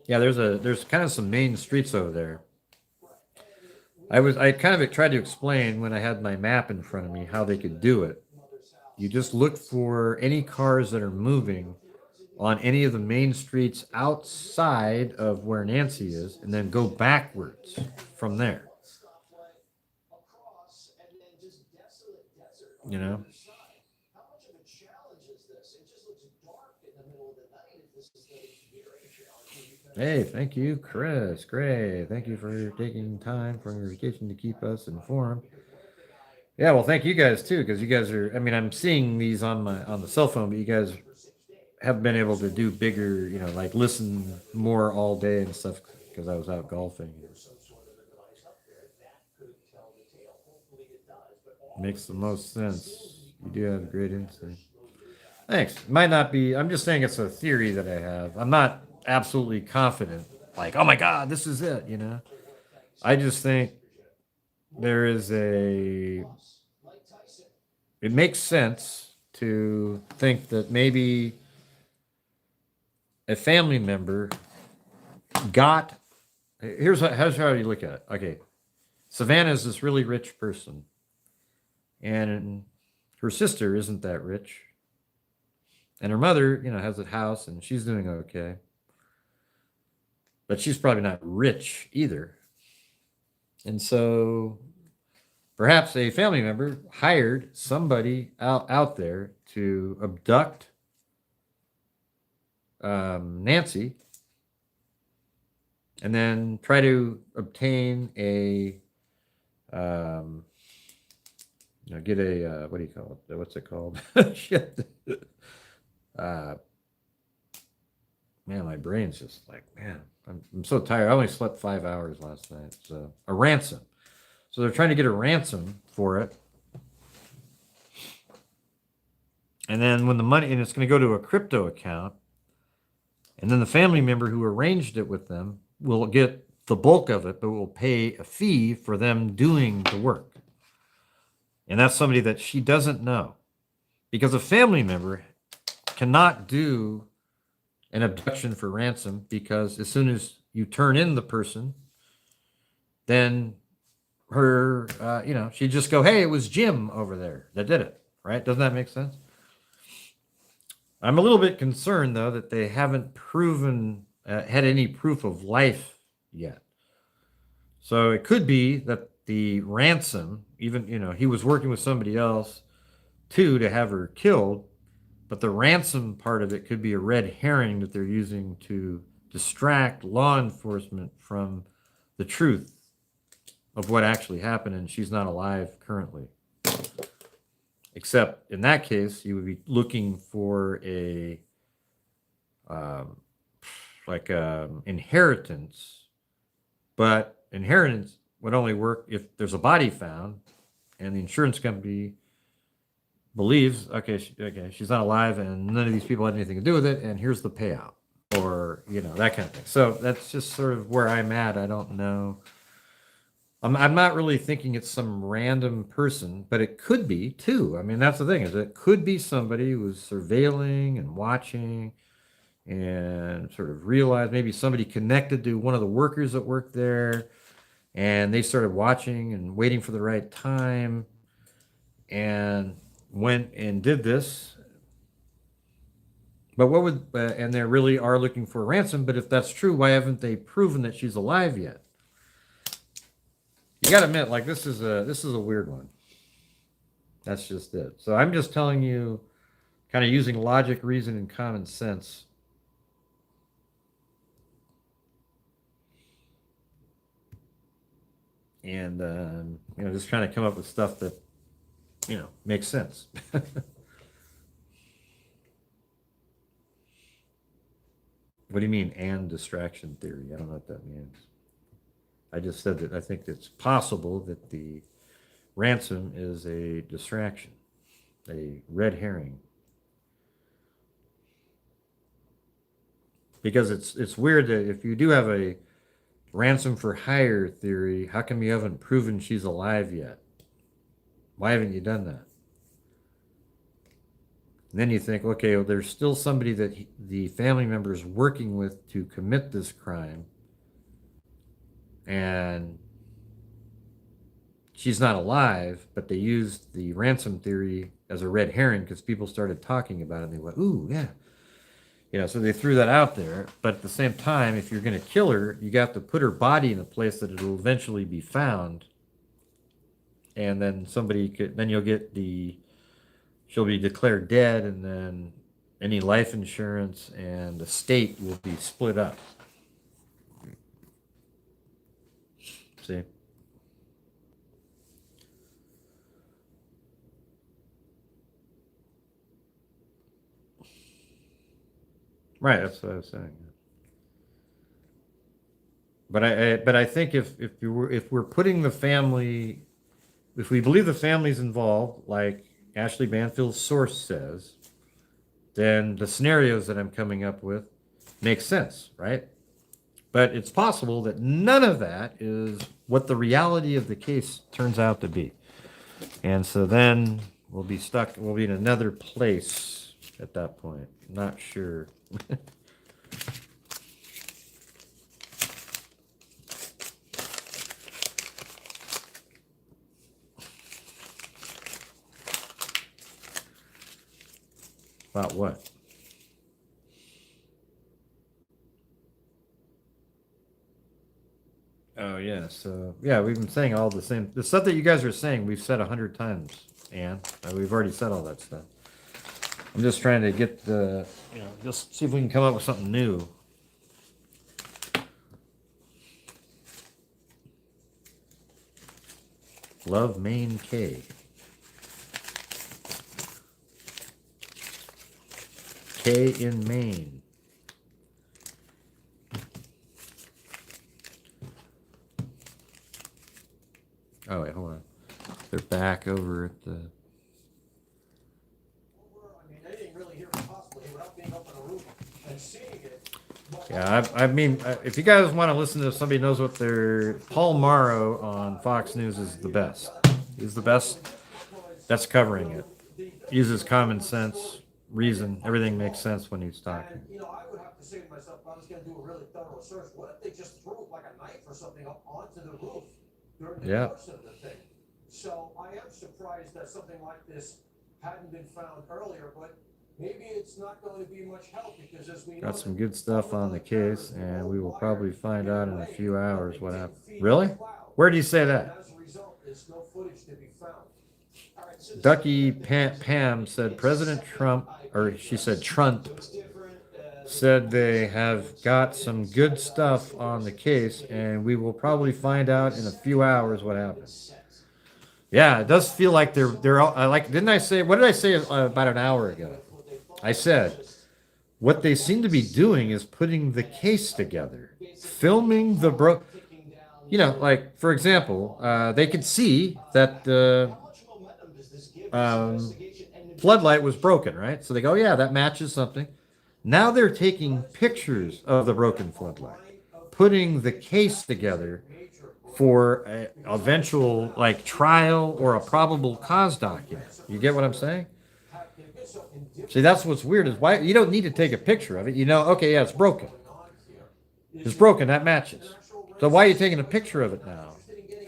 Yeah, there's kind of some main streets over there. I kind of tried to explain when I had my map in front of me how they could do it. You just look for any cars that are moving on any of the main streets outside of where Nancy is, and then go backwards from there. You know? Hey, thank you, Chris Gray. Thank you for taking time from your vacation to keep us informed. Yeah, well, thank you guys too, because you guys are. I mean, I'm seeing these on the cell phone, but you guys have been able to do bigger, you know, like listen more all day and stuff because I was out golfing. Makes the most sense. You do have great insight. Thanks. Might not be. I'm just saying it's a theory that I have. I'm not absolutely confident. Like, oh my God, this is it. You know. I just think there is a. It makes sense to think that maybe a family member got. Here's how you look at it. Okay, Savannah is this really rich person, and her sister isn't that rich, and her mother, you know, has a house and she's doing okay, but she's probably not rich either. And so perhaps a family member hired somebody out there to abduct Nancy and then try to obtain a get a what do you call it? What's it called? Shit. Man, my brain's just like, man, I'm so tired. I only slept 5 hours last night. So a ransom. So they're trying to get a ransom for it. And then when the money, and it's going to go to a crypto account, and then the family member who arranged it with them will get the bulk of it, but will pay a fee for them doing the work. And that's somebody that she doesn't know. Because a family member cannot do an abduction for ransom, because as soon as you turn in the person, then her, she'd just go, hey, it was Jim over there that did it, right? Doesn't that make sense? I'm a little bit concerned, though, that they haven't had any proof of life yet. So it could be that the ransom, even, he was working with somebody else too to have her killed, but the ransom part of it could be a red herring that they're using to distract law enforcement from the truth of what actually happened, and she's not alive currently. Except in that case, you would be looking for a inheritance, but inheritance would only work if there's a body found and the insurance company believes, okay, she's not alive and none of these people had anything to do with it, and here's the payout, or that kind of thing. So that's just sort of where I'm at. I don't know. I'm not really thinking it's some random person, but it could be too. I mean, that's the thing, is it could be somebody who's surveilling and watching and sort of realized, maybe somebody connected to one of the workers that worked there And they started watching and waiting for the right time and went and did this. But what would, and they really are looking for a ransom, but if that's true, why haven't they proven that she's alive yet? You gotta admit, like, this is a weird one. That's just it. So I'm just telling you, kind of using logic, reason, and common sense. And, just trying to come up with stuff that, makes sense. What do you mean, and distraction theory? I don't know what that means. I just said that I think it's possible that the ransom is a distraction, a red herring. Because it's weird that if you do have a ransom for hire theory, how come you haven't proven she's alive yet? Why haven't you done that? And then you think, okay, well, there's still somebody that the family member is working with to commit this crime. And she's not alive, but they used the ransom theory as a red herring because people started talking about it and they went, ooh, yeah. So they threw that out there. But at the same time, if you're going to kill her, you got to put her body in a place that it'll eventually be found. And then then you'll get she'll be declared dead, and then any life insurance and estate will be split up. See? Right, that's what I was saying. But I think if we're putting the family, if we believe the family's involved, like Ashley Banfield's source says, then the scenarios that I'm coming up with make sense, right? But it's possible that none of that is what the reality of the case turns out to be. And so then we'll be in another place at that point. Not sure. About what? Oh, yeah. So, yeah, we've been saying all the stuff that you guys are saying, we've said 100 times, Ann. We've already said all that stuff. I'm just trying to get just see if we can come up with something new. Love Maine K. K in Maine. Oh, wait, hold on. They're back over at the... I mean, they didn't really hear it possibly without being up on a roof and seeing it. Yeah, I mean, if you guys want to listen to somebody knows what they're... Paul Morrow on Fox News is the best. He's the best that's covering it. Uses common sense, reason. Everything makes sense when he's talking. And, I would have to say to myself, if I was going to do a really thorough search, what if they just threw like a knife or something up onto the roof during the course of the thing? So I am surprised that something like this hadn't been found earlier, but maybe it's not going to be much help because as we know, Got some good stuff on the case, and we will probably find out in a few hours what happened. Really? Where do you say that? as a result, there's no footage to be found. Ducky Pam said President Trump, or she said Trump, said they have got some good stuff on the case, and we will probably find out in a few hours what happened. Yeah, it does feel like they're all, like, didn't I say, what did I say about an hour ago? I said, what they seem to be doing is putting the case together, filming the like, for example, they could see that the floodlight was broken, right? So they go, yeah, that matches something. Now they're taking pictures of the broken floodlight, putting the case together for an eventual, like, trial or a probable cause document. You get what I'm saying? See, that's what's weird is why you don't need to take a picture of it. Okay, yeah, it's broken. It's broken, that matches. So why are you taking a picture of it now?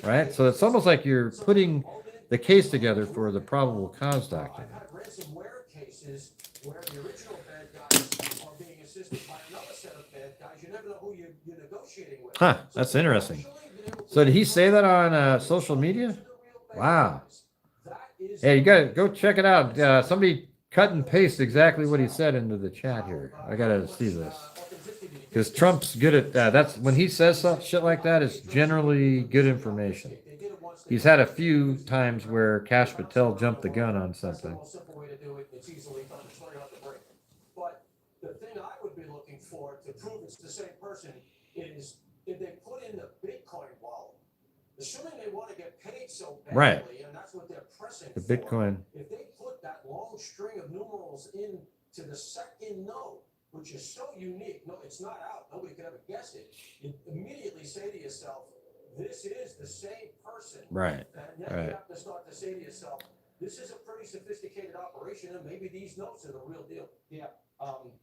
right? So it's almost like you're putting the case together for the probable cause doctrine. I've had ransomware cases where the original bad guys are being assisted by another set of bad guys. You never know who you're negotiating with. Huh, that's interesting. So did he say that on social media? Wow. Hey, you gotta go check it out. Somebody cut and paste exactly what he said into the chat here. I gotta see this. Because Trump's good at that's when he says shit like that, it's generally good information. He's had a few times where Kash Patel jumped the gun on something. But the thing I would be looking for to prove it's the same person is if they put in the Bitcoin wallet, assuming they want to get paid so badly, right, and that's what they're pressing the for. Bitcoin. If they put that long string of numerals into the second node, which is so unique, no, it's not out, nobody could ever guess it, you immediately say to yourself, this is the same person. Right. And then you have to start to say to yourself, this is a pretty sophisticated operation, and maybe these notes are the real deal. Yeah,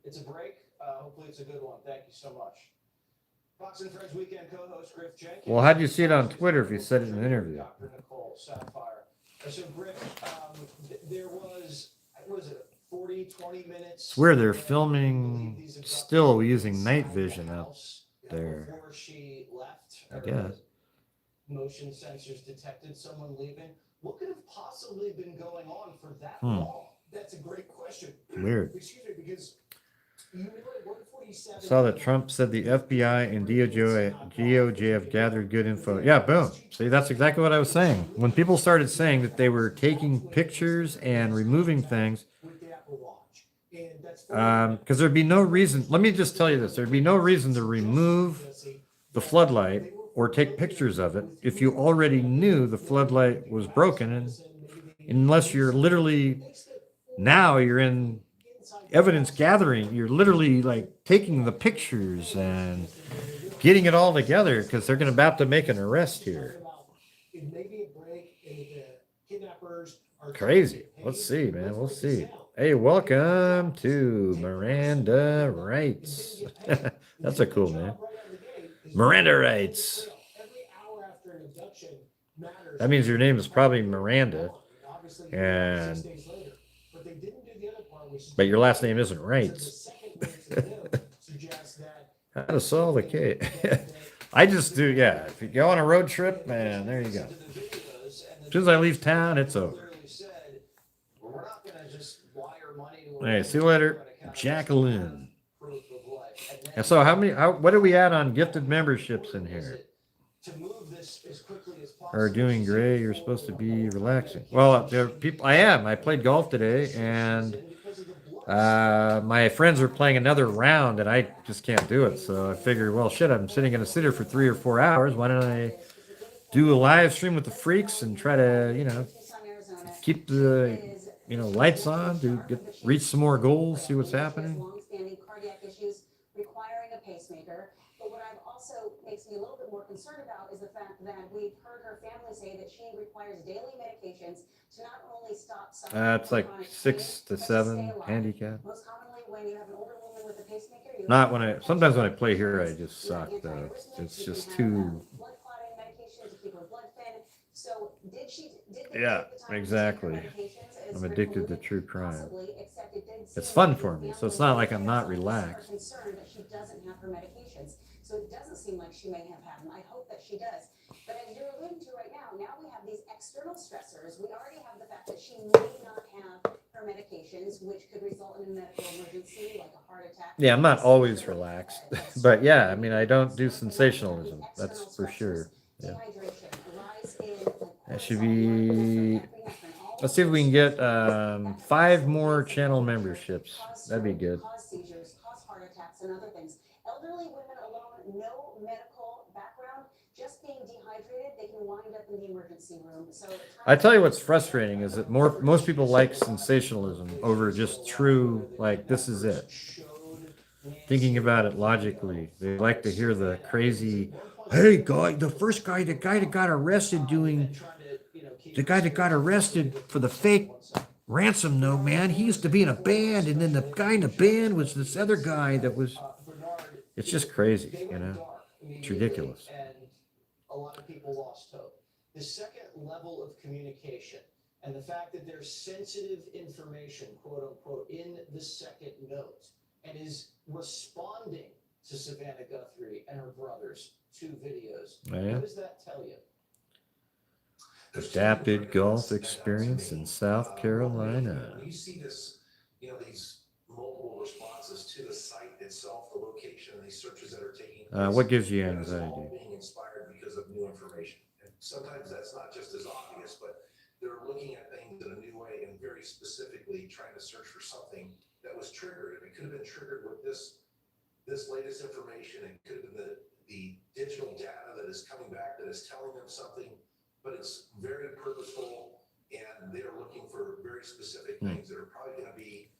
it's a break. Hopefully it's a good one. Thank you so much. Fox and Friends Weekend co-host Griff Jenkins. Well, how'd you see it on Twitter if you said it in an interview? Dr. Nicole Sapphire. So Griff, there was it 40, 20 minutes? It's where they're filming still using night vision out there. Before she left, I guess. Motion sensors detected someone leaving. What could have possibly been going on for that long? That's a great question. Weird. Excuse me, because you know at 147. Saw that Trump said the FBI and DOJ have gathered good info. Yeah, boom. See, that's exactly what I was saying. When people started saying that they were taking pictures and removing things, because there'd be no reason. Let me just tell you this: there'd be no reason to remove the floodlight or take pictures of it if you already knew the floodlight was broken, and unless you're literally now you're in evidence gathering, you're literally like taking the pictures and getting it all together because they're about to make an arrest here. Crazy. Let's see, man. We'll see. Hey, welcome to Miranda Rights. That's a cool name. Miranda Rights. That means your name is probably Miranda, but your last name isn't Rights. How to solve a case? I just do, yeah. If you go on a road trip, man, there you go. As soon as I leave town, it's over. Hey, see you later, Jacqueline. And so, what are we at on gifted memberships in here? Are doing great. You're supposed to be relaxing. Well, there are people. I am. I played golf today, and my friends are playing another round, and I just can't do it. So I figured, well, shit, I'm sitting in a sitter for 3 or 4 hours. Why don't I do a live stream with the freaks and try to, keep the, lights on to reach some more goals, see what's happening. Long-standing cardiac issues requiring a pacemaker. But what I've also makes me a little bit more concerned about is the fact that we've heard her family say that she requires daily medications to not only stop suffering It's like 6 to 7 handicap. Most commonly, when you have an older woman with a pacemaker, Not when sometimes when I play here, I just suck though. It's just too. Blood clotting medication to keep her blood thin. So did Yeah, exactly. I'm addicted to true crime. It's fun for me, so it's not like I'm not relaxed. Concerned that she doesn't have her medications, so it doesn't seem like she may have had them. I hope that she does. But as you're alluding to right now we have these external stressors. We already have the fact that she may not have her medications, which could result in a medical emergency like a heart attack. Yeah, I'm not always relaxed, but yeah, I mean, I don't do sensationalism. That's for sure. Yeah. That should be. Let's see if we can get 5 more channel memberships. That'd be good. Cause seizures, cause heart attacks, and other things. Elderly women alone, no medical background, just being dehydrated, they can wind up in the emergency room. So I tell you what's frustrating is that most people like sensationalism over just true, like, this is it. Thinking about it logically. They like to hear the crazy, hey, guy, the guy that got arrested for the fake ransom note, man, he used to be in a band, and then the guy in the band was this other guy that was. It's just crazy, It's ridiculous. And a lot of people lost hope. the second level of communication and the fact that there's sensitive information, quote unquote, in the second note and is responding to Savannah Guthrie and her brothers' 2 videos. Oh, yeah? What does that tell you? Adapted golf experience in South Carolina. When you see this, these mobile responses to the site itself, the location, and these searches that are taking place. What gives you It's anxiety? all being inspired because of new information. And sometimes that's not just as obvious, but they're looking at things in a new way and very specifically trying to search for something that was triggered. And it could have been triggered with this latest information. It could have been the digital data that is coming back that is telling them something, but it's very purposeful and they're looking for very specific things that are probably going to be,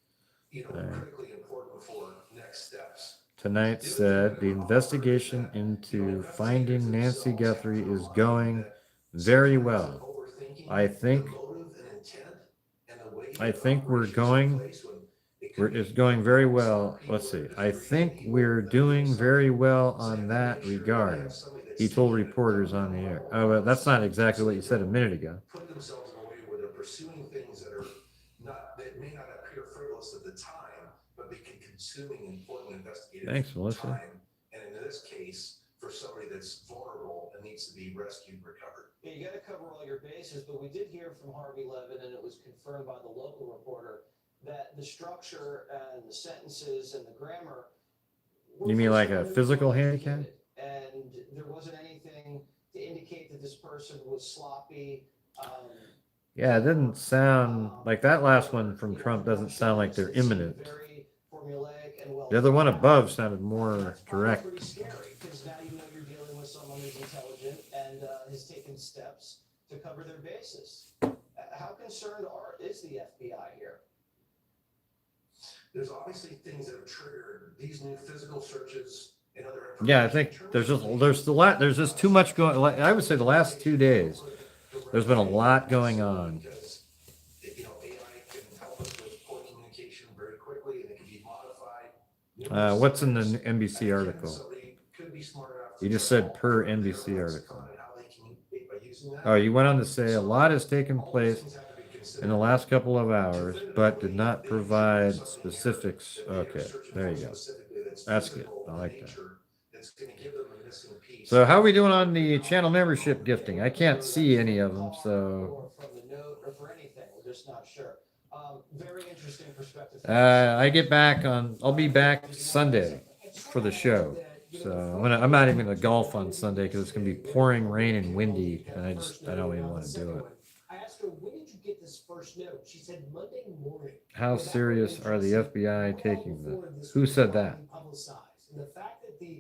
critically important for next steps. Tonight said the investigation into finding Nancy Guthrie is going very well. I think it's going very well. Let's see. I think we're doing very well on that regard, he told reporters on the air. Oh, well, that's not exactly what you said a minute ago. Put themselves in a way where they're pursuing things that may not appear frivolous at the time, but they can consuming important investigative time. And in this case, for somebody that's vulnerable and needs to be rescued, recovered. Yeah, you got to cover all your bases, but we did hear from Harvey Levin, and it was confirmed by the local reporter, that the structure and the sentences and the grammar. You mean like a physical handicap? And there wasn't anything to indicate that this person was sloppy. Yeah, it didn't sound like that last one from Trump doesn't sound like they're imminent. The other one above sounded more direct. Pretty scary because now you know you're dealing with someone who's intelligent and has taken steps to cover their bases. How concerned is the FBI here? There's obviously things that have triggered these new physical searches and other information. Yeah, I think there's just too much going. I would say the last 2 days, there's been a lot going on. Because, AI can help us with poor communication very quickly and it can be modified. What's in the NBC article? You just said per NBC article. Oh, you went on to say a lot has taken place in the last couple of hours, but did not provide specifics. Okay, there you go. That's good. I like that. So how are we doing on the channel membership gifting? I can't see any of them, so. From the note or for anything, we're just not sure. Very interesting perspective. I'll be back Sunday for the show. So I'm not even gonna golf on Sunday because it's gonna be pouring rain and windy, and I don't even want to do it. I asked her, when did you get this first note? She said Monday morning. How serious are the FBI taking this? Who said that?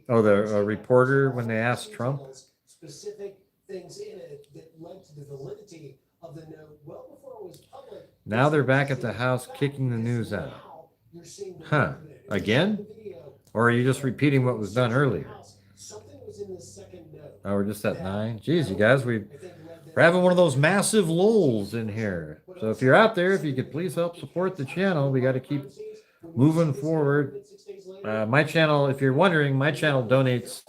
Oh, the reporter when they asked Trump? Specific things in it that led to the validity of the note well before it was public. Now they're back at the House kicking the news out. Huh? Again? Or are you just repeating what was done earlier? Oh, we're just at 9? Jeez, you guys, we're having one of those massive lulls in here. So if you're out there, if you could please help support the channel, we got to keep moving forward. My channel, if you're wondering, my channel donates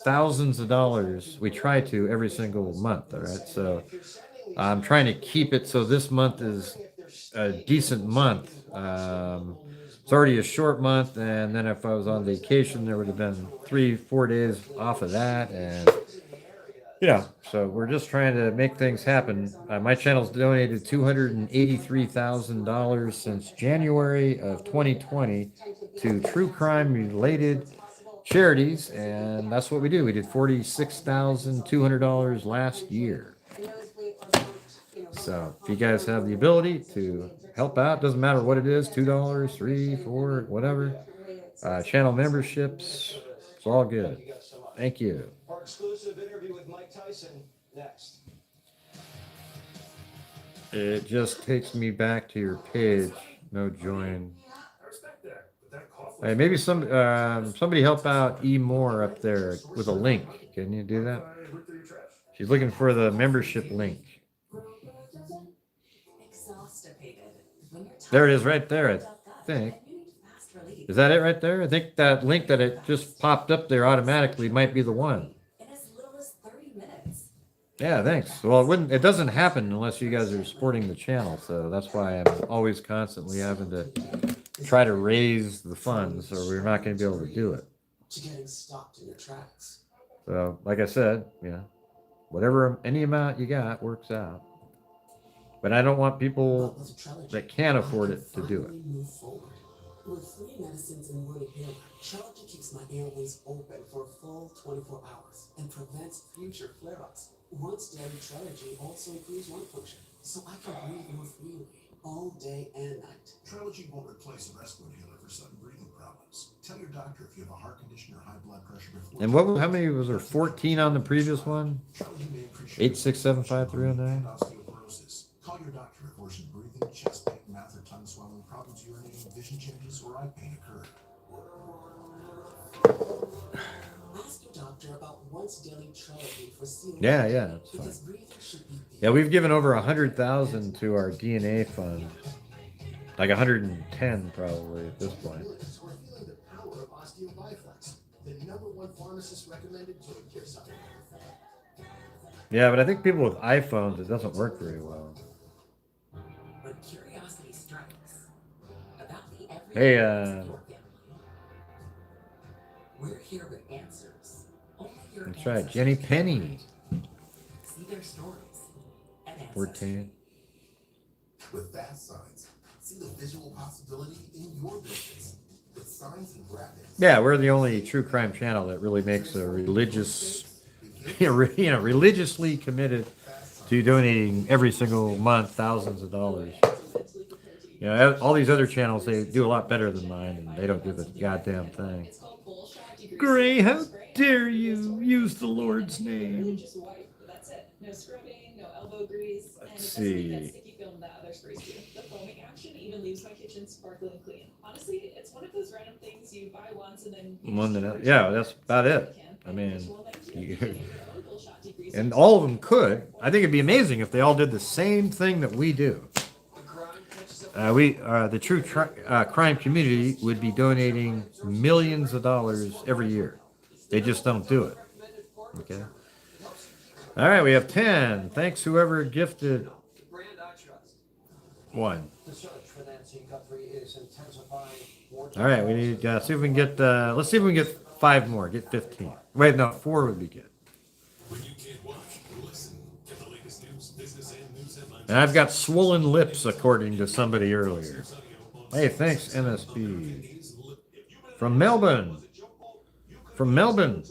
thousands of dollars. We try to every single month, all right? So I'm trying to keep it so this month is a decent month. It's already a short month, and then if I was on vacation, there would have been 3-4 days off of that, and so we're just trying to make things happen. My channel's donated $283,000 since January of 2020 to true crime related charities, and that's what we do. We did $46,200 last year. So if you guys have the ability to help out, doesn't matter what it is, $2, $3, $4, whatever. Channel memberships, it's all good. Thank you. Our exclusive interview with Mike Tyson next. It just takes me back to your page. No join. Hey, maybe somebody help out E Moore up there with a link. Can you do that? She's looking for the membership link. There it is right there, I think. Is that it right there? I think that link that it just popped up there automatically might be the one. Yeah, thanks. Well, it doesn't happen unless you guys are supporting the channel, so that's why I'm always constantly having to try to raise the funds, or we're not going to be able to do it. To getting stopped in your tracks. So, like I said, whatever any amount you got works out. But I don't want people that can't afford it to do it. Move forward. With 3 medicines and 1 inhaler, Trilogy keeps my airways open for a full 24 hours and prevents future flare-ups. Once daily Trilogy also improves lung function, so I can breathe more freely all day and night. Trilogy won't replace a rescue inhaler for sudden breathing problems. Tell your doctor if you have a heart condition or high blood pressure before. And how many was there? 14 on the previous one? 8, 6, 7, 5, 3 on there. Osteoporosis. Call your doctor if worsened breathing, chest pain, mouth or tongue swelling, problems urinating, vision changes, or eye pain occur. Ask your doctor about once daily Trilogy for COPD. Yeah, that's fine. Because breathing should be Yeah, we've given over 100,000 to our DNA fund. Like 110 probably at this point. We're feeling the power of osteobiflex, the #1 pharmacist recommended joint care supplement. Yeah, but I think people with iPhones, it doesn't work very well. When curiosity strikes about the everyday Hey, needs of your family, we're here with answers. Only your That's right, ancestors Jenny can Penny. find. See their stories and ancestors. 14. With fast signs, see the visual possibility in your business. With signs and graphics. Yeah, we're the only true crime channel that really makes a religiously committed to donating every single month thousands of dollars. All these other channels, they do a lot better than mine, and they don't do the goddamn thing. Gray, how dare you use the Lord's name? Just white, but that's it. No scrubbing, no elbow grease, and it Let's doesn't leave see. that sticky film that other sprays do. The foaming action even leaves my kitchen sparkling clean. Honestly, it's one of those random things you buy once and then That's about it. I mean, and all of them could. I think it'd be amazing if they all did the same thing that we do. The true crime community would be donating millions of dollars every year. They just don't do it. Okay. All right, we have 10. Thanks, whoever gifted The brand I trust. 1. The search for Nancy Guthrie is intensifying. All right, we need see if we can get. Let's see if we can get 5 more. Get 15. Wait, no, 4 would be good. And I've got swollen lips, according to somebody earlier. Hey, thanks, MSB. From Melbourne. From Melbourne.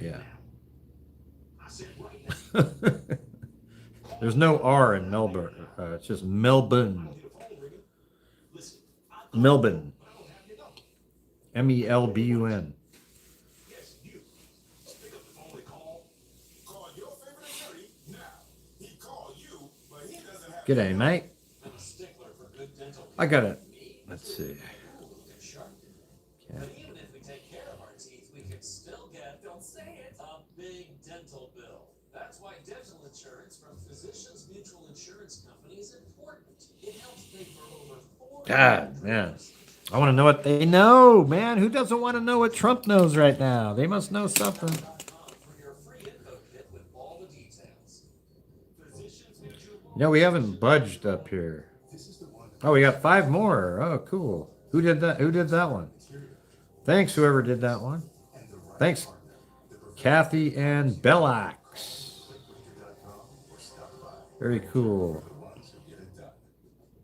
Yeah. There's no R in Melbourne. It's just Melbourne. Melbourne. MELBUN. G'day, mate. I got it. Let's see. But even if we take care of our teeth, we could still get, don't say it, a big dental bill. That's why dental insurance from Physicians Mutual Insurance Company is important. It helps pay for over 4 God, man. I want to know what they know, man. Who doesn't want to know what Trump knows right now? They must know something. for your free info kit with all the details. Physicians Mutual. No, we haven't budged up here. Oh, we got 5 more. Oh, cool. Who did that? Who did that one? Thanks, whoever did that one. Thanks, Kathy and Bellax. Very cool.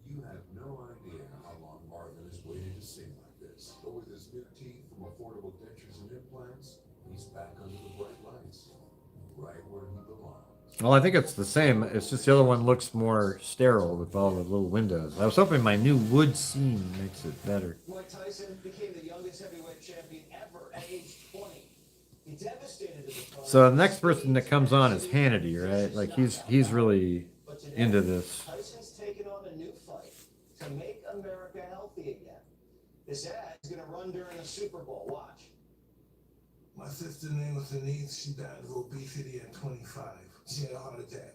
You have no idea how long Marvin has waited to sing like this. But with his new teeth from affordable dentures and implants, he's back under the bright lights, right where he belongs. Well, I think it's the same. It's just the other one looks more sterile with all the little windows. I was hoping my new wood scene makes it better. Mike Tyson became the youngest heavyweight champion ever at age 20. He devastated his opponent. So the next person that comes on is Hannity, right? Like he's really But today, into this. Tyson's taking on a new fight to make America healthy again. This ad is going to run during the Super Bowl. Watch. My sister named was Denise. She died of obesity at 25. She had a heart attack.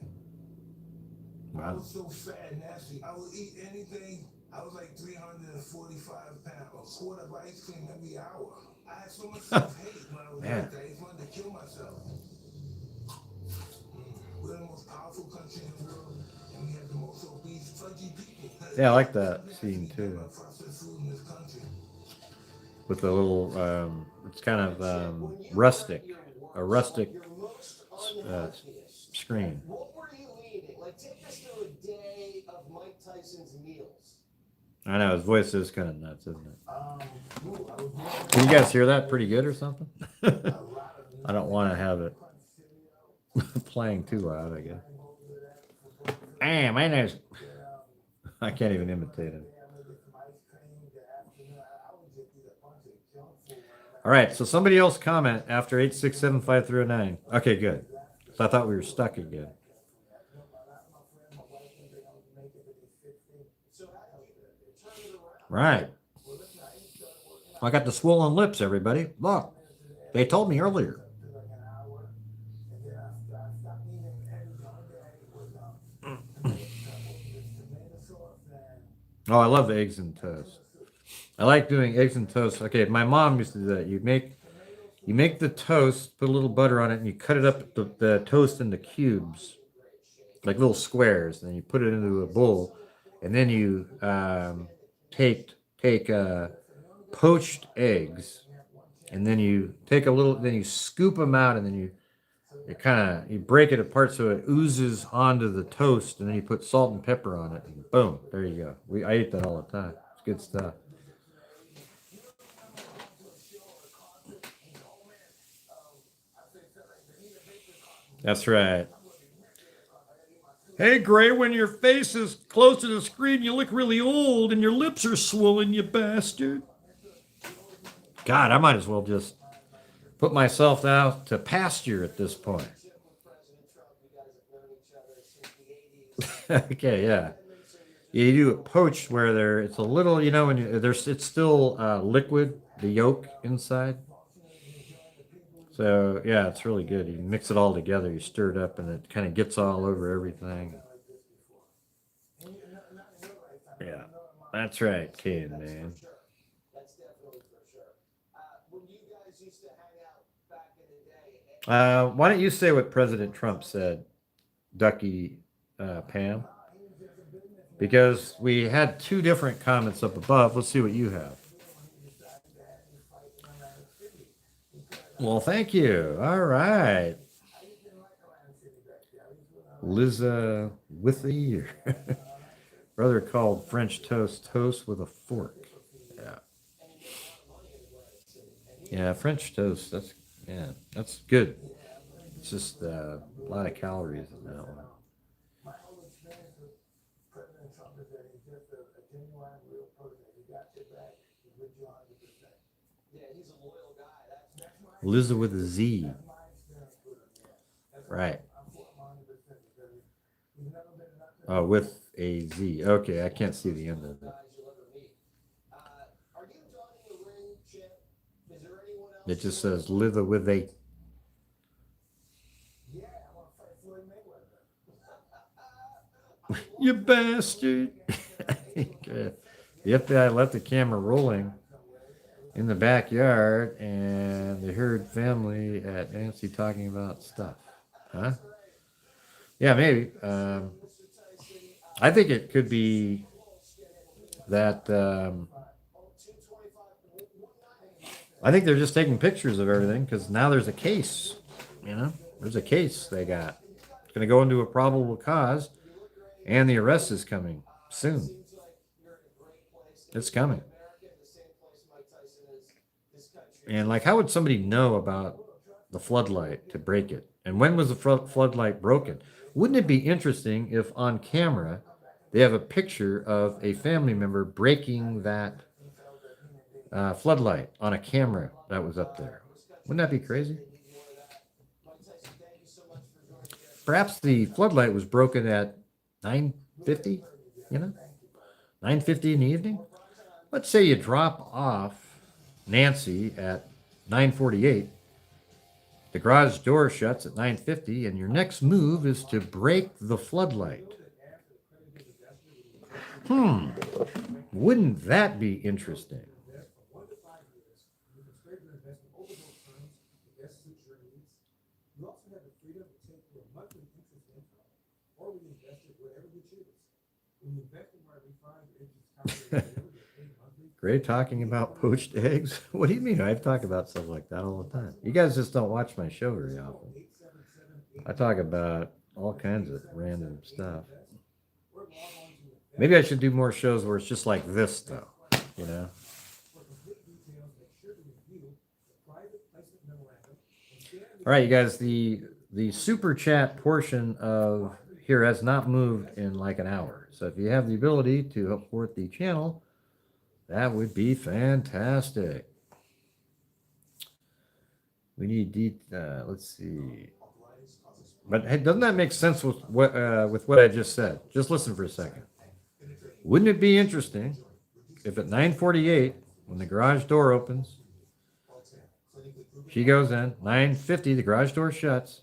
I Wow. was so fat and nasty. I would eat anything. I I was like 345 pounds. Quart of ice cream every hour. I had so much self-hate when I was Man. like that. I just wanted to kill myself. We're the most powerful country in the world, and we have the most obese, fudgy people. Yeah, I like that scene too. Processed food in this country. With the little, it's kind of rustic, a rustic screen. What were you eating? Like, take us through a day of Mike Tyson's meals. I know his voice is kind of nuts, isn't it? Can you guys hear that pretty good or something? I don't want to have it playing too loud, I guess. Hey, my name's... I can't even imitate it. All right, so somebody else comment after 8675309. Okay, good. So I thought we were stuck again. Right. I got the swollen lips, everybody. Look, they told me earlier. Oh, I love eggs and toast. I like doing eggs and toast. Okay, my mom used to do that. You make the toast, put a little butter on it, and you cut it up, the toast into cubes, like little squares, and then you put it into a bowl, and then you take poached eggs, and then you take a little, then you scoop them out, and then you break it apart so it oozes onto the toast, and then you put salt and pepper on it, and boom, there you go. I eat that all the time. It's good stuff. That's right. Hey, Gray, when your face is close to the screen, you look really old and your lips are swollen, you bastard. God, I might as well just put myself out to pasture at this point. Okay, yeah. You do it poached where it's a little, when it's still liquid, the yolk inside. So, yeah, it's really good. You mix it all together, you stir it up, and it kind of gets all over everything. Yeah, that's right, kid, man. Why don't you say what President Trump said, Ducky Pam? Because we had two different comments up above. Let's see what you have. Well, thank you. All right. Liza Withy, brother called French toast with a fork. Yeah. Yeah, French toast. That's good. It's just a lot of calories in that one. Liza with a Z. Right. Oh, with a Z. Okay, I can't see the end of it. It just says Liza with a. You bastard. The FBI left the camera rolling in the backyard, and they heard family at Nancy talking about stuff. Huh? Yeah, maybe. I think it could be that. I think they're just taking pictures of everything because now there's a case. There's a case they got. It's going to go into a probable cause, and the arrest is coming soon. It's coming. And how would somebody know about the floodlight to break it? And when was the floodlight broken? Wouldn't it be interesting if on camera they have a picture of a family member breaking that floodlight on a camera that was up there? Wouldn't that be crazy? Perhaps the floodlight was broken at 9:50, 9:50 in the evening. Let's say you drop off Nancy at 9:48. The garage door shuts at 9:50, and your next move is to break the floodlight. Wouldn't that be interesting? From 1 to 5 years, you can spread your investment over those terms to best suit your needs. You also have the freedom to take your monthly interest income or reinvest it wherever you choose. When you invest in my refi, your interest calculated whatever you're paid monthly. Gray talking about poached eggs? What do you mean? I talk about stuff like that all the time. You guys just don't watch my show very often. I talk about all kinds of random stuff. Maybe I should do more shows where it's just like this, though. You know? All right, you guys, the super chat portion of here has not moved in like an hour. So if you have the ability to help support the channel, that would be fantastic. We need let's see. But hey, doesn't that make sense with what I just said? Just listen for a second. Wouldn't it be interesting if at 9:48, when the garage door opens, she goes in, 9:50, the garage door shuts,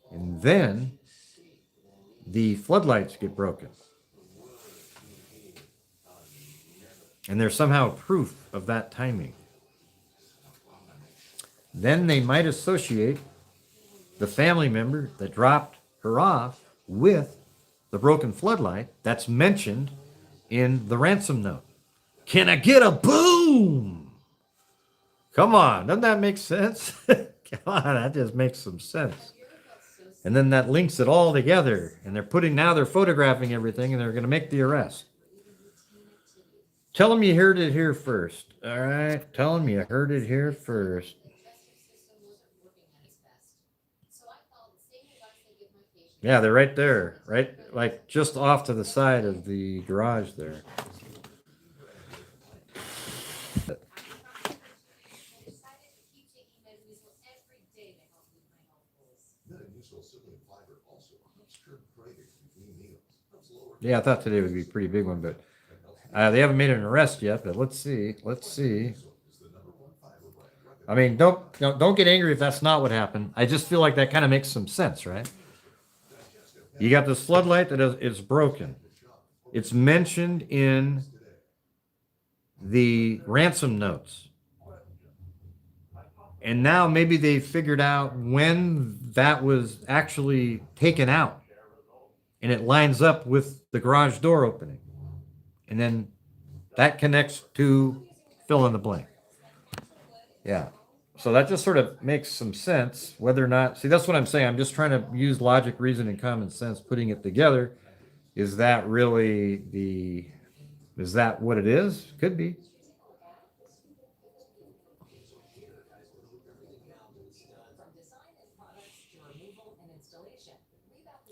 and then the floodlights get broken. And there's somehow proof of that timing. Then they might associate the family member that dropped her off with the broken floodlight that's mentioned in the ransom note. Can I get a boom? Come on, doesn't that make sense? Come on, that just makes some sense. And then that links it all together. And they're photographing everything, and they're going to make the arrest. Tell them you heard it here first. All right, tell them you heard it here first. Yeah, they're right there, right? Like just off to the side of the garage there. Yeah, I thought today would be a pretty big one, but they haven't made an arrest yet. But let's see. Let's see. I mean, don't get angry if that's not what happened. I just feel like that kind of makes some sense, right? You got this floodlight that is broken. It's mentioned in the ransom notes. And now maybe they figured out when that was actually taken out. And it lines up with the garage door opening. And then that connects to fill in the blank. Yeah. So that just sort of makes some sense. Whether or not, see, that's what I'm saying. I'm just trying to use logic, reason, and common sense, putting it together. Is that really is that what it is? Could be.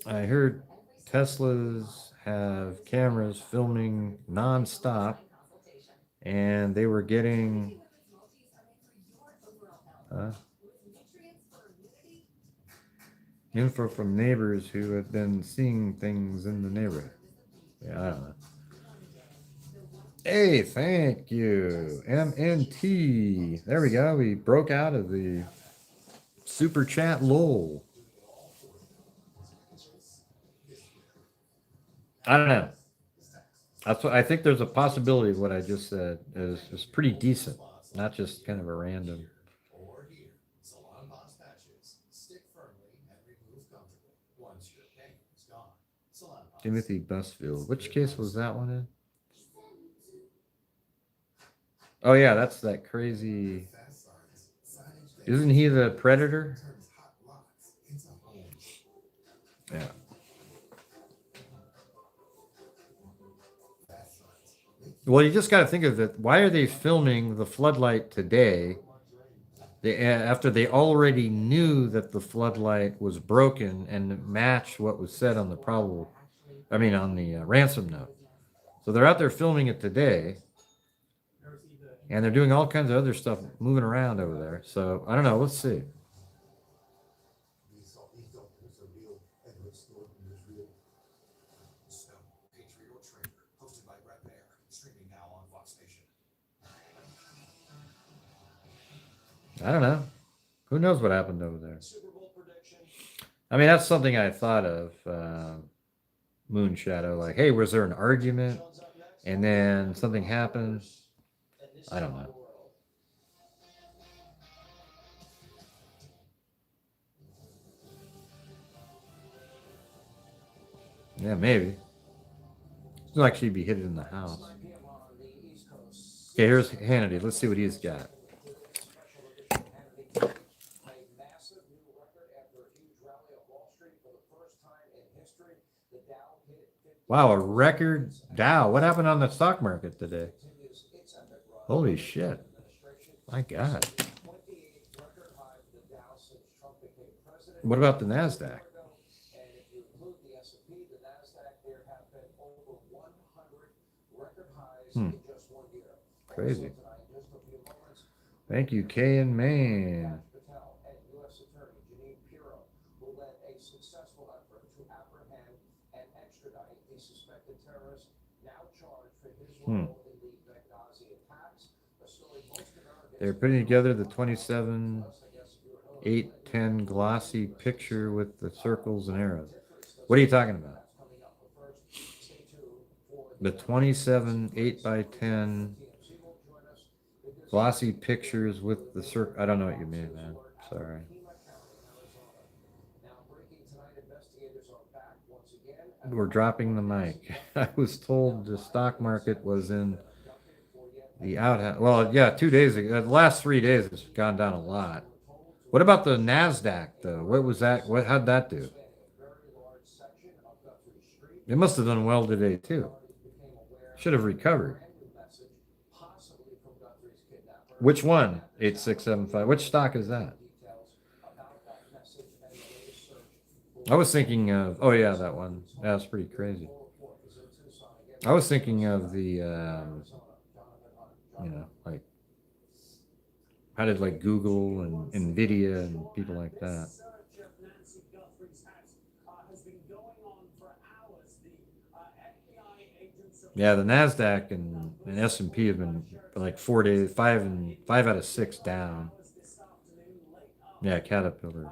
I heard Teslas have cameras filming nonstop, and they were getting info from neighbors who had been seeing things in the neighborhood. Yeah, I don't know. Hey, thank you. MNT. There we go. We broke out of the super chat lull. I don't know. That's what I think. There's a possibility of what I just said is pretty decent, not just kind of a random. Timothy Busfield. Which case was that one in? Oh yeah, that's that crazy. Isn't he the predator? Yeah. Well, you just got to think of it. Why are they filming the floodlight today? After they already knew that the floodlight was broken and matched what was said on the on the ransom note. So they're out there filming it today, and they're doing all kinds of other stuff moving around over there. So I don't know. Let's see. I don't know. Who knows what happened over there? I mean, that's something I thought of, Moon Shadow. Like, hey, was there an argument? and then something happened. I don't know. Yeah, maybe. It's like she'd be hidden in the house. Okay, here's Hannity. Let's see what he's got. Wow, a record Dow. What happened on the stock market today? Holy shit. My God. What about the NASDAQ? Crazy. Thank you, Kay in Maine. They're putting together the 27-810 glossy picture with the circles and arrows. What are you talking about? The 27 8x10 glossy pictures with the circle. I don't know what you mean, man. Sorry. We're dropping the mic. I was told the stock market was in the out. Well, yeah, 2 days ago. The last 3 days it's gone down a lot. What about the NASDAQ though? What was that? How'd that do? It must have done well today too. Should have recovered. Which one? 8675. Which stock is that? I was thinking of, oh yeah, that one. That's pretty crazy. I was thinking of the, you know, like, how did like Google and Nvidia and people like that. Yeah, the NASDAQ and S&P have been like 4 days, 5 out of 6 down. Yeah, Caterpillar.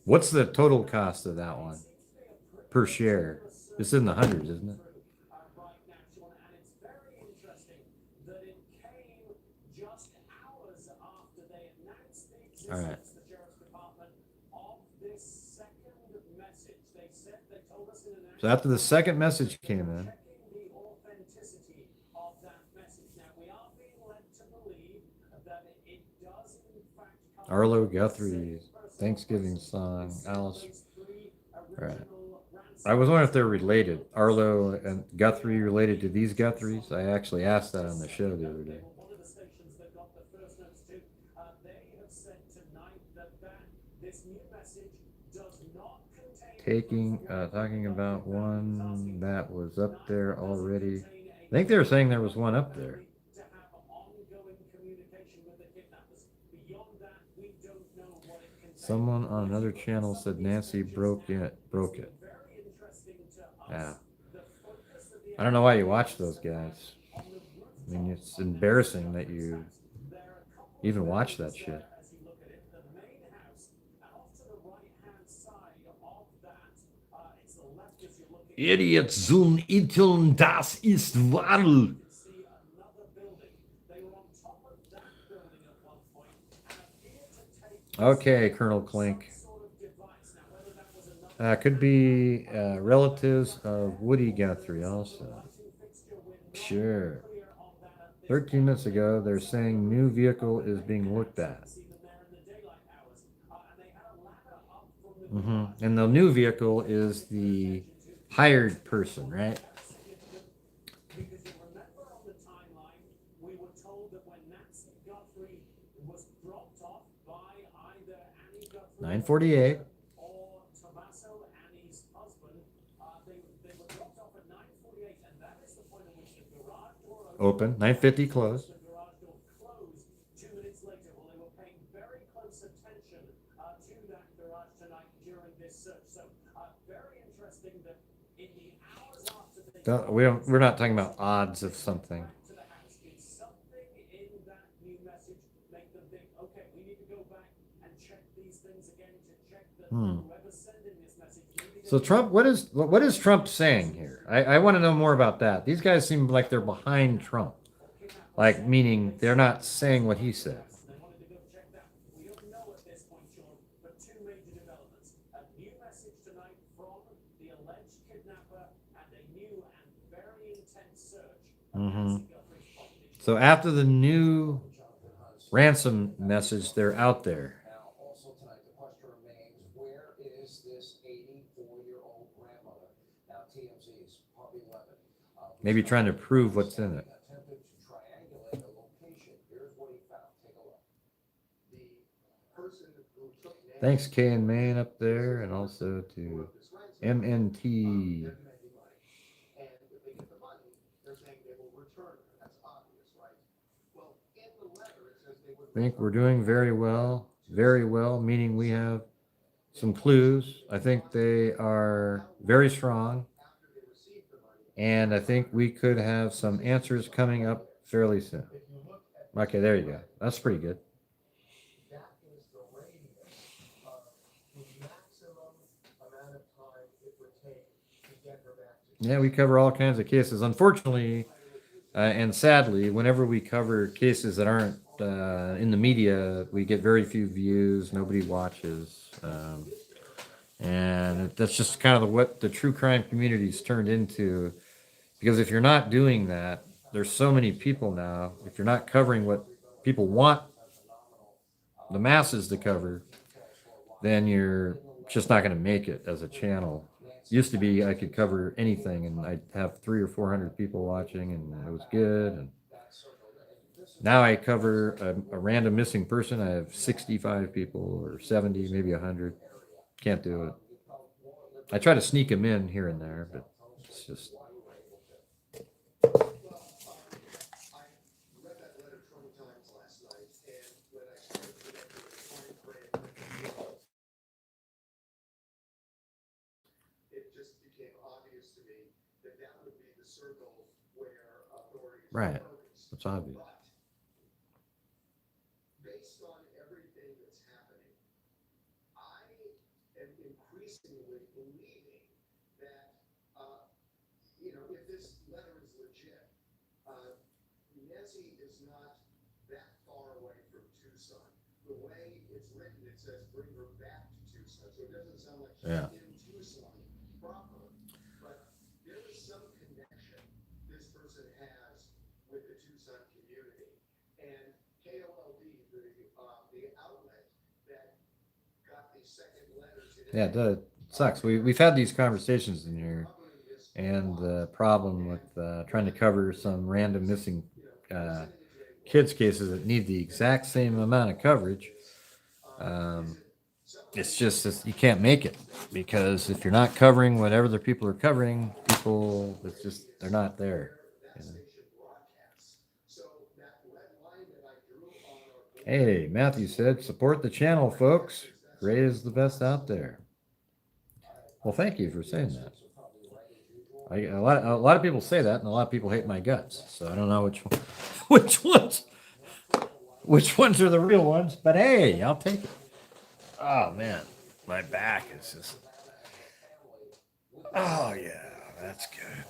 What's the total cost of that one per share? It's in the hundreds, isn't it? All right. So after the second message came in, Arlo Guthrie, Thanksgiving song, Alice. All right. I was wondering if they're related. Arlo and Guthrie related to these Guthries? I actually asked that on the show the other day. Talking about one that was up there already. I think they were saying there was one up there. Someone on another channel said Nancy broke it. Yeah. I don't know why you watch those guys. I mean, it's embarrassing that you even watch that shit. Idiots zum Iteln, das ist wahr. Okay, Colonel Clink. Could be relatives of Woody Guthrie also. Sure. 13 minutes ago, they're saying new vehicle is being looked at. And the new vehicle is the hired person, right? 9:48. Open. 9:50 close. We're not talking about odds of something. So So Trump, what is Trump saying here? I want to know more about that. These guys seem like they're behind Trump, like meaning they're not saying what he said. They wanted to go check that. We don't know at this point, Sean, but two major developments. A new message tonight from the alleged kidnapper and a new and very intense search of Nancy Guthrie's property. So after the new ransom message, they're out there. Now, also tonight, the question remains, where is this 84-year-old grandmother? Now, TMZ's Harvey Levin. Maybe trying to prove what's in it. Attempted to triangulate the location. Here's what he found. Take a look. The person who took Thanks, K and Main up there, and also to MNT. and if they get the money, they're saying they will return it. That's obvious, right? Well, in the letter, it says they would. I think we're doing very well, meaning we have some clues. I think they are very strong, and I think we could have some answers coming up fairly soon. Okay, there you go. That's pretty good. That is the radius of the maximum amount of time it would take to get her back to. Yeah, we cover all kinds of cases. Unfortunately, and sadly, whenever we cover cases that aren't in the media, we get very few views. Nobody watches, and that's just kind of what the true crime community's turned into. Because if you're not doing that, there's so many people now. If you're not covering what people want the masses to cover, then you're just not going to make it as a channel. Used to be I could cover anything and I'd have 300 or 400 people watching and it was good. And now I cover a random missing person. I have 65 people or 70, maybe 100. Can't do it. I try to sneak them in here and there, but it's just. Right. That's obvious. Based on everything that's happening, I am increasingly believing that, if this letter is legit, Nancy is not that far away from Tucson. The way it's written, it says bring her back to Tucson, so it doesn't sound like she's in Tucson proper. But there is some connection this person has with the Tucson community. And KOLD, the outlet that got the second letter today. Yeah, it sucks. We've had these conversations in here, and the problem with trying to cover some random missing kids cases that need the exact same amount of coverage, it's just you can't make it, because if you're not covering what other people are covering, it's just they're not there. Hey, Matthew said, support the channel, folks. Gray is the best out there. Well, thank you for saying that. A lot of people say that, and a lot of people hate my guts. So I don't know which ones are the real ones. But hey, I'll take it. Oh man, my back is just. Oh yeah, that's good.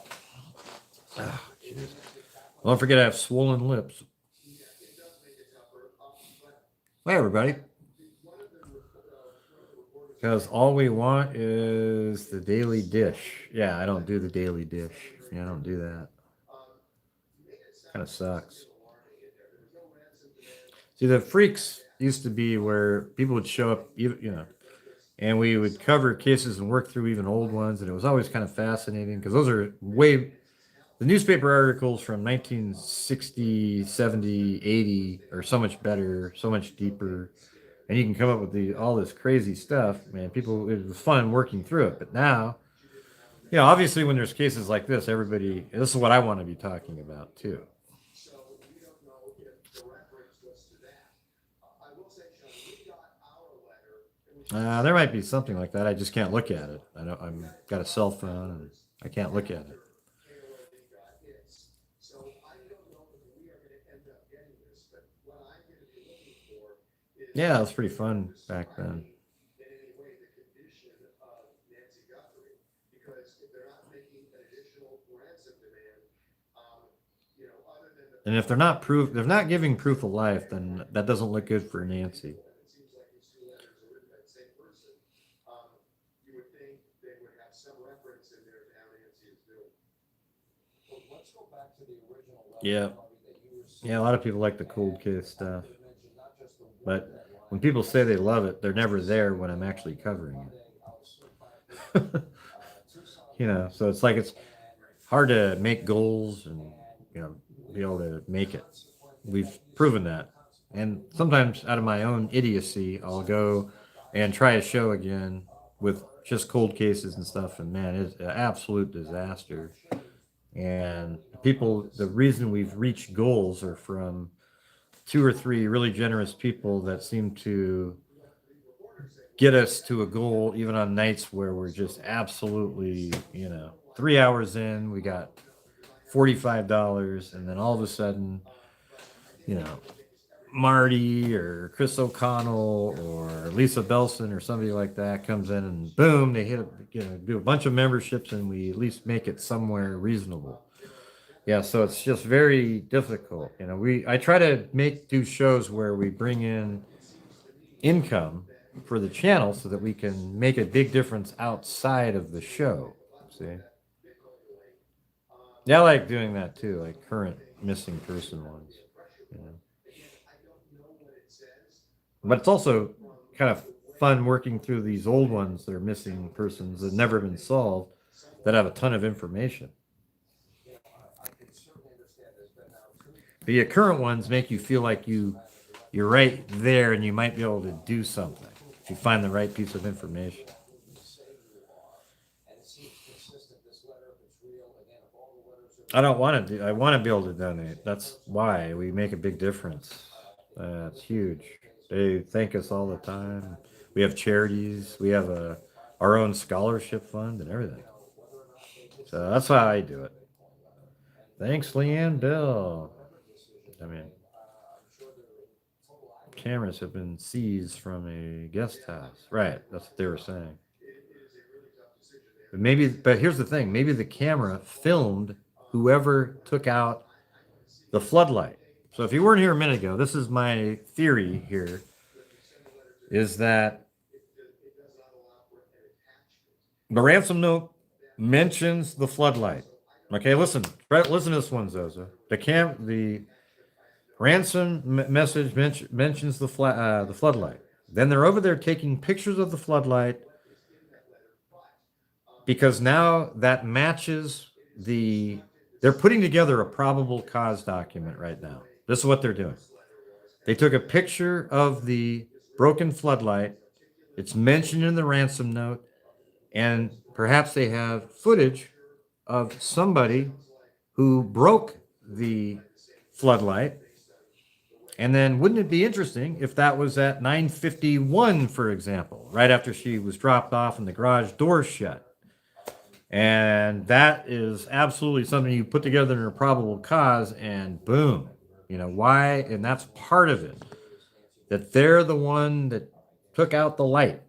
Oh, geez. Don't forget I have swollen lips. Hey everybody. Because all we want is the daily dish. Yeah, I don't do the daily dish. Yeah, I don't do that. Kind of sucks. See, the freaks used to be where people would show up, and we would cover cases and work through even old ones, and it was always kind of fascinating because those are the newspaper articles from 1960, 70, 80 are so much better, so much deeper. And you can come up with all this crazy stuff, man. It was fun working through it. But now, obviously when there's cases like this, this is what I want to be talking about too. There might be something like that. I just can't look at it. I'm got a cell phone and I can't look at it. Yeah, it was pretty fun back then. And if they're not giving proof of life, then that doesn't look good for Nancy. It seems like these two letters are written by the same person. You would think they would have some reference in there to how Nancy is doing. Well, let's go back to the original letter, Yeah. that you were Yeah, a lot of people like the cold case stuff. But when people say they love it, they're never there when I'm actually covering it. You know, so it's like it's hard to make goals and, you know, be able to make it. We've proven that. And sometimes out of my own idiocy, I'll go and try a show again with just cold cases and stuff. And man, it's an absolute disaster. And people, the reason we've reached goals are from 2 or 3 really generous people that seem to get us to a goal, even on nights where we're just absolutely, you know, 3 hours in, we got $45, and then all of a sudden, you know, Marty or Chris O'Connell or Lisa Belson or somebody like that comes in and boom, they hit do a bunch of memberships, and we at least make it somewhere reasonable. Yeah, so it's just very difficult. You know, I try to do shows where we bring in income for the channel so that we can make a big difference outside of the show. See? Yeah, I like doing that too, like current missing person ones. You know? But it's also kind of fun working through these old ones that are missing persons that never been solved, that have a ton of information. The current ones make you feel like you're right there and you might be able to do something if you find the right piece of information. I want to be able to donate. That's why we make a big difference. It's huge. They thank us all the time. We have charities. We have our own scholarship fund and everything. So that's how I do it. Thanks, Leanne Bill. I mean, cameras have been seized from a guest house. Right, that's what they were saying. But here's the thing. Maybe the camera filmed whoever took out the floodlight. So if you weren't here a minute ago, this is my theory here, is that the ransom note mentions the floodlight. Okay, listen to this one, Zozo. The ransom message mentions the floodlight. Then they're over there taking pictures of the floodlight because now that matches they're putting together a probable cause document right now. This is what they're doing. They took a picture of the broken floodlight. It's mentioned in the ransom note, and perhaps they have footage of somebody who broke the floodlight. And then wouldn't it be interesting if that was at 9:51, for example, right after she was dropped off and the garage door shut? And that is absolutely something you put together in a probable cause, and boom, you know why? And that's part of it, that they're the one that took out the light.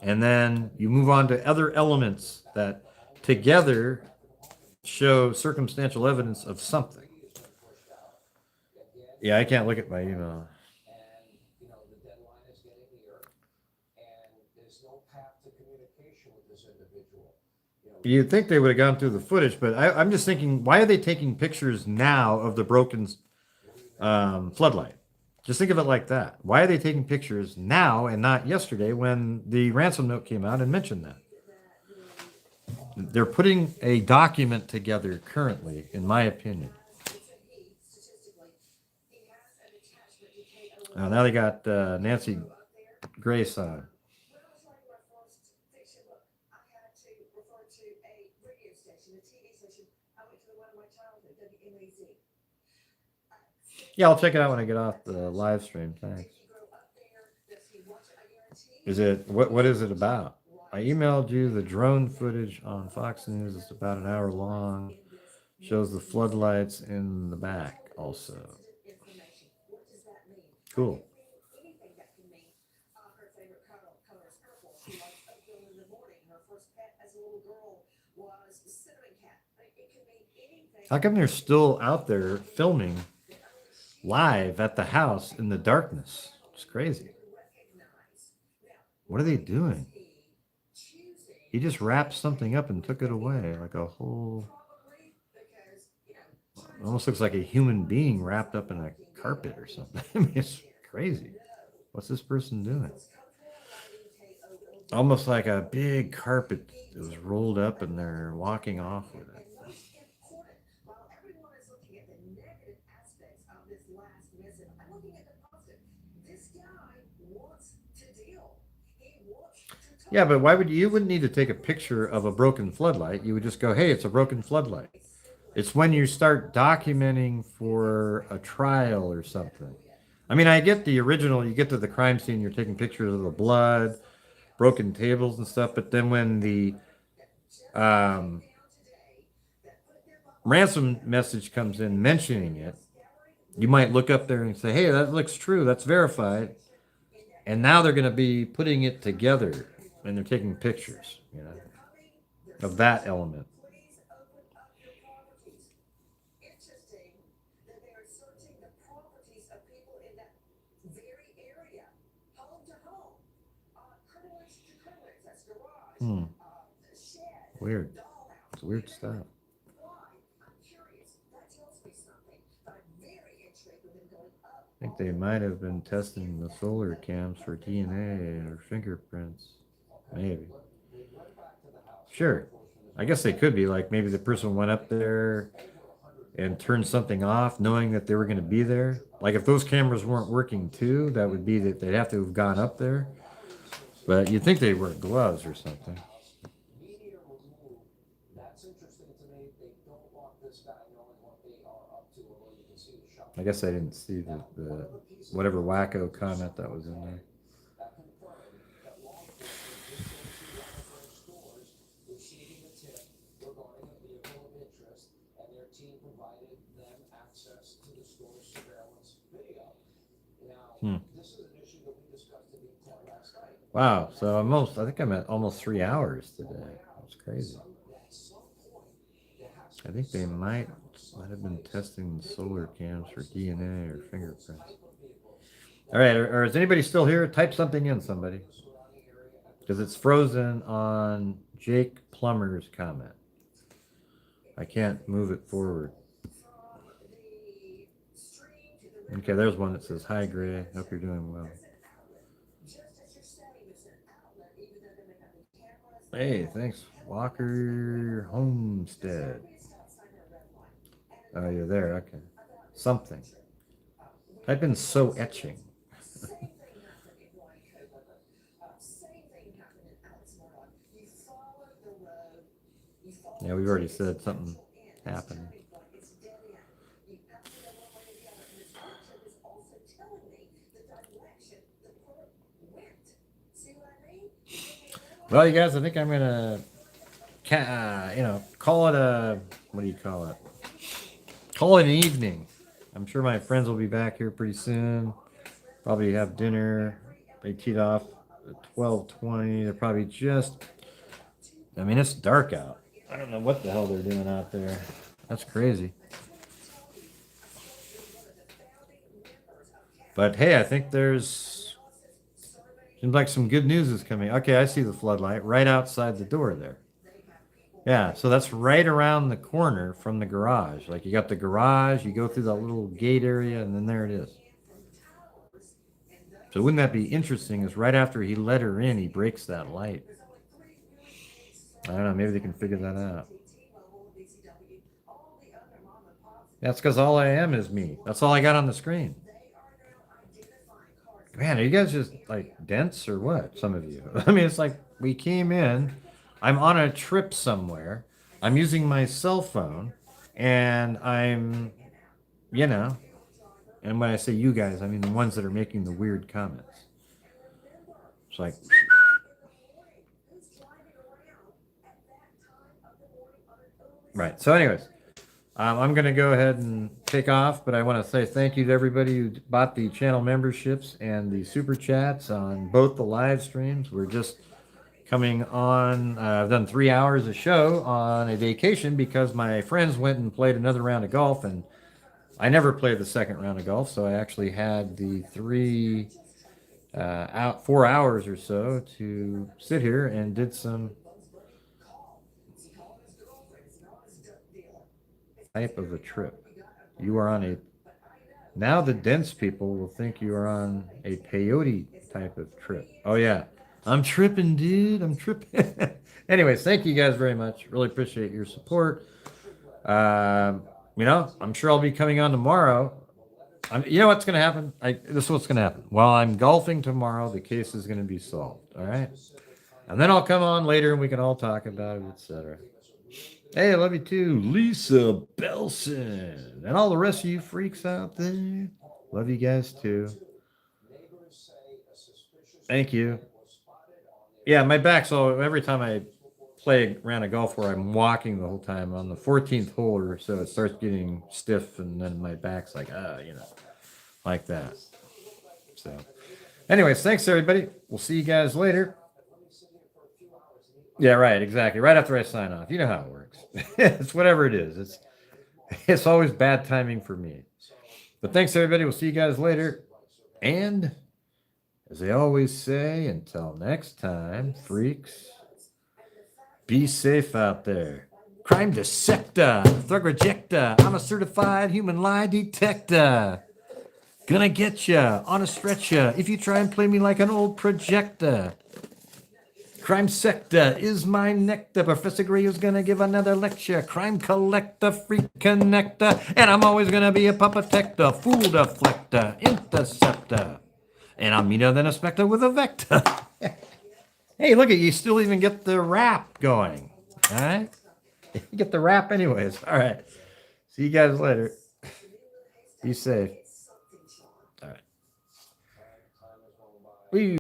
And then you move on to other elements that together show circumstantial evidence of something. Yeah, I can't look at my email. You'd think they would have gone through the footage, but I'm just thinking, why are they taking pictures now of the broken floodlight? Just think of it like that. Why are they taking pictures now and not yesterday when the ransom note came out and mentioned that? They're putting a document together currently, in my opinion. Now they got Nancy Grace on. Yeah, I'll check it out when I get off the live stream. Thanks. What is it about? I emailed you the drone footage on Fox News. It's about an hour long. Shows the floodlights in the back also. Cool. How come they're still out there filming live at the house in the darkness? It's crazy. What are they doing? He just wrapped something up and took it away, like a whole... It almost looks like a human being wrapped up in a carpet or something. I mean, it's crazy. What's this person doing? Almost like a big carpet that was rolled up and they're walking off with it. Yeah, but why would you wouldn't need to take a picture of a broken floodlight? You would just go, hey, it's a broken floodlight. It's when you start documenting for a trial or something. I mean, I get the original, you get to the crime scene, you're taking pictures of the blood, broken tables and stuff, but then when the ransom message comes in mentioning it, you might look up there and say, hey, that looks true, that's verified. And now they're going to be putting it together and they're taking pictures, you know, of that element. Weird. It's weird stuff. I think they might have been testing the solar cams for DNA or fingerprints. Maybe. Sure. I guess they could be like maybe the person went up there and turned something off knowing that they were going to be there. Like if those cameras weren't working too, that would be that they'd have to have gone up there. But you'd think they'd wear gloves or something. I guess I didn't see the whatever wacko comment that was in there. Wow, so I think I'm at almost 3 hours today. That's crazy. I think they might have been testing the solar cams for DNA or fingerprints. All right, or is anybody still here? Type something in, somebody. Because it's frozen on Jake Plummer's comment. I can't move it forward. Okay, there's one that says, hi, Gray. Hope you're doing well. Hey, thanks, Walker Homestead. Oh, you're there. Okay. Something. Type in so etching. Yeah, we've already said something happened. Well, you guys, I think I'm gonna, call it a, what do you call it? Call it an evening. I'm sure my friends will be back here pretty soon. Probably have dinner. They teed off at 12:20. They're probably just, I mean, it's dark out. I don't know what the hell they're doing out there. That's crazy. But hey, I think seems like some good news is coming. Okay, I see the floodlight right outside the door there. Yeah, so that's right around the corner from the garage. Like you got the garage, you go through that little gate area, and then there it is. So wouldn't that be interesting is right after he let her in, he breaks that light. I don't know, maybe they can figure that out. That's because all I am is me. That's all I got on the screen. Man, are you guys just like dense or what? Some of you. I mean, it's like we came in, I'm on a trip somewhere, I'm using my cell phone, and I'm, and when I say you guys, I mean the ones that are making the weird comments. It's like, right. So anyways, I'm going to go ahead and take off, but I want to say thank you to everybody who bought the channel memberships and the super chats on both the live streams. We're just coming on. I've done 3 hours of show on a vacation because my friends went and played another round of golf, and I never played the second round of golf, so I actually had the 4 hours or so to sit here and did some type of a trip. You are on a, now the dense people will think you are on a peyote type of trip. Oh yeah, I'm tripping, dude. I'm tripping. Anyways, thank you guys very much. Really appreciate your support. You know, I'm sure I'll be coming on tomorrow. You know what's going to happen? This is what's going to happen. While I'm golfing tomorrow, the case is going to be solved. All right. And then I'll come on later and we can all talk about it, etc. Hey, I love you too, Lisa Belson, and all the rest of you freaks out there. Love you guys too. Thank you. Yeah, my back. So every time I play a round of golf where I'm walking the whole time on the 14th hole or so, it starts getting stiff, and then my back's like, you know, like that. So, anyways, thanks everybody. We'll see you guys later. Yeah, right, exactly. Right after I sign off. You know how it works. It's whatever it is. It's always bad timing for me. But thanks everybody. We'll see you guys later. And as they always say, until next time, freaks, be safe out there. Crime dissector, thug rejector. I'm a certified human lie detector. Gonna get ya on a stretcher if you try and play me like an old projector. Crime sector is my nectar. Professor Gray is gonna give another lecture. Crime collector, freak connector, and I'm always gonna be a puppeteer, fool deflector, interceptor, and I'm meaner than a specter with a vector. Hey, look at you! Still even get the rap going. All right, you get the rap anyways. All right, see you guys later. Be safe.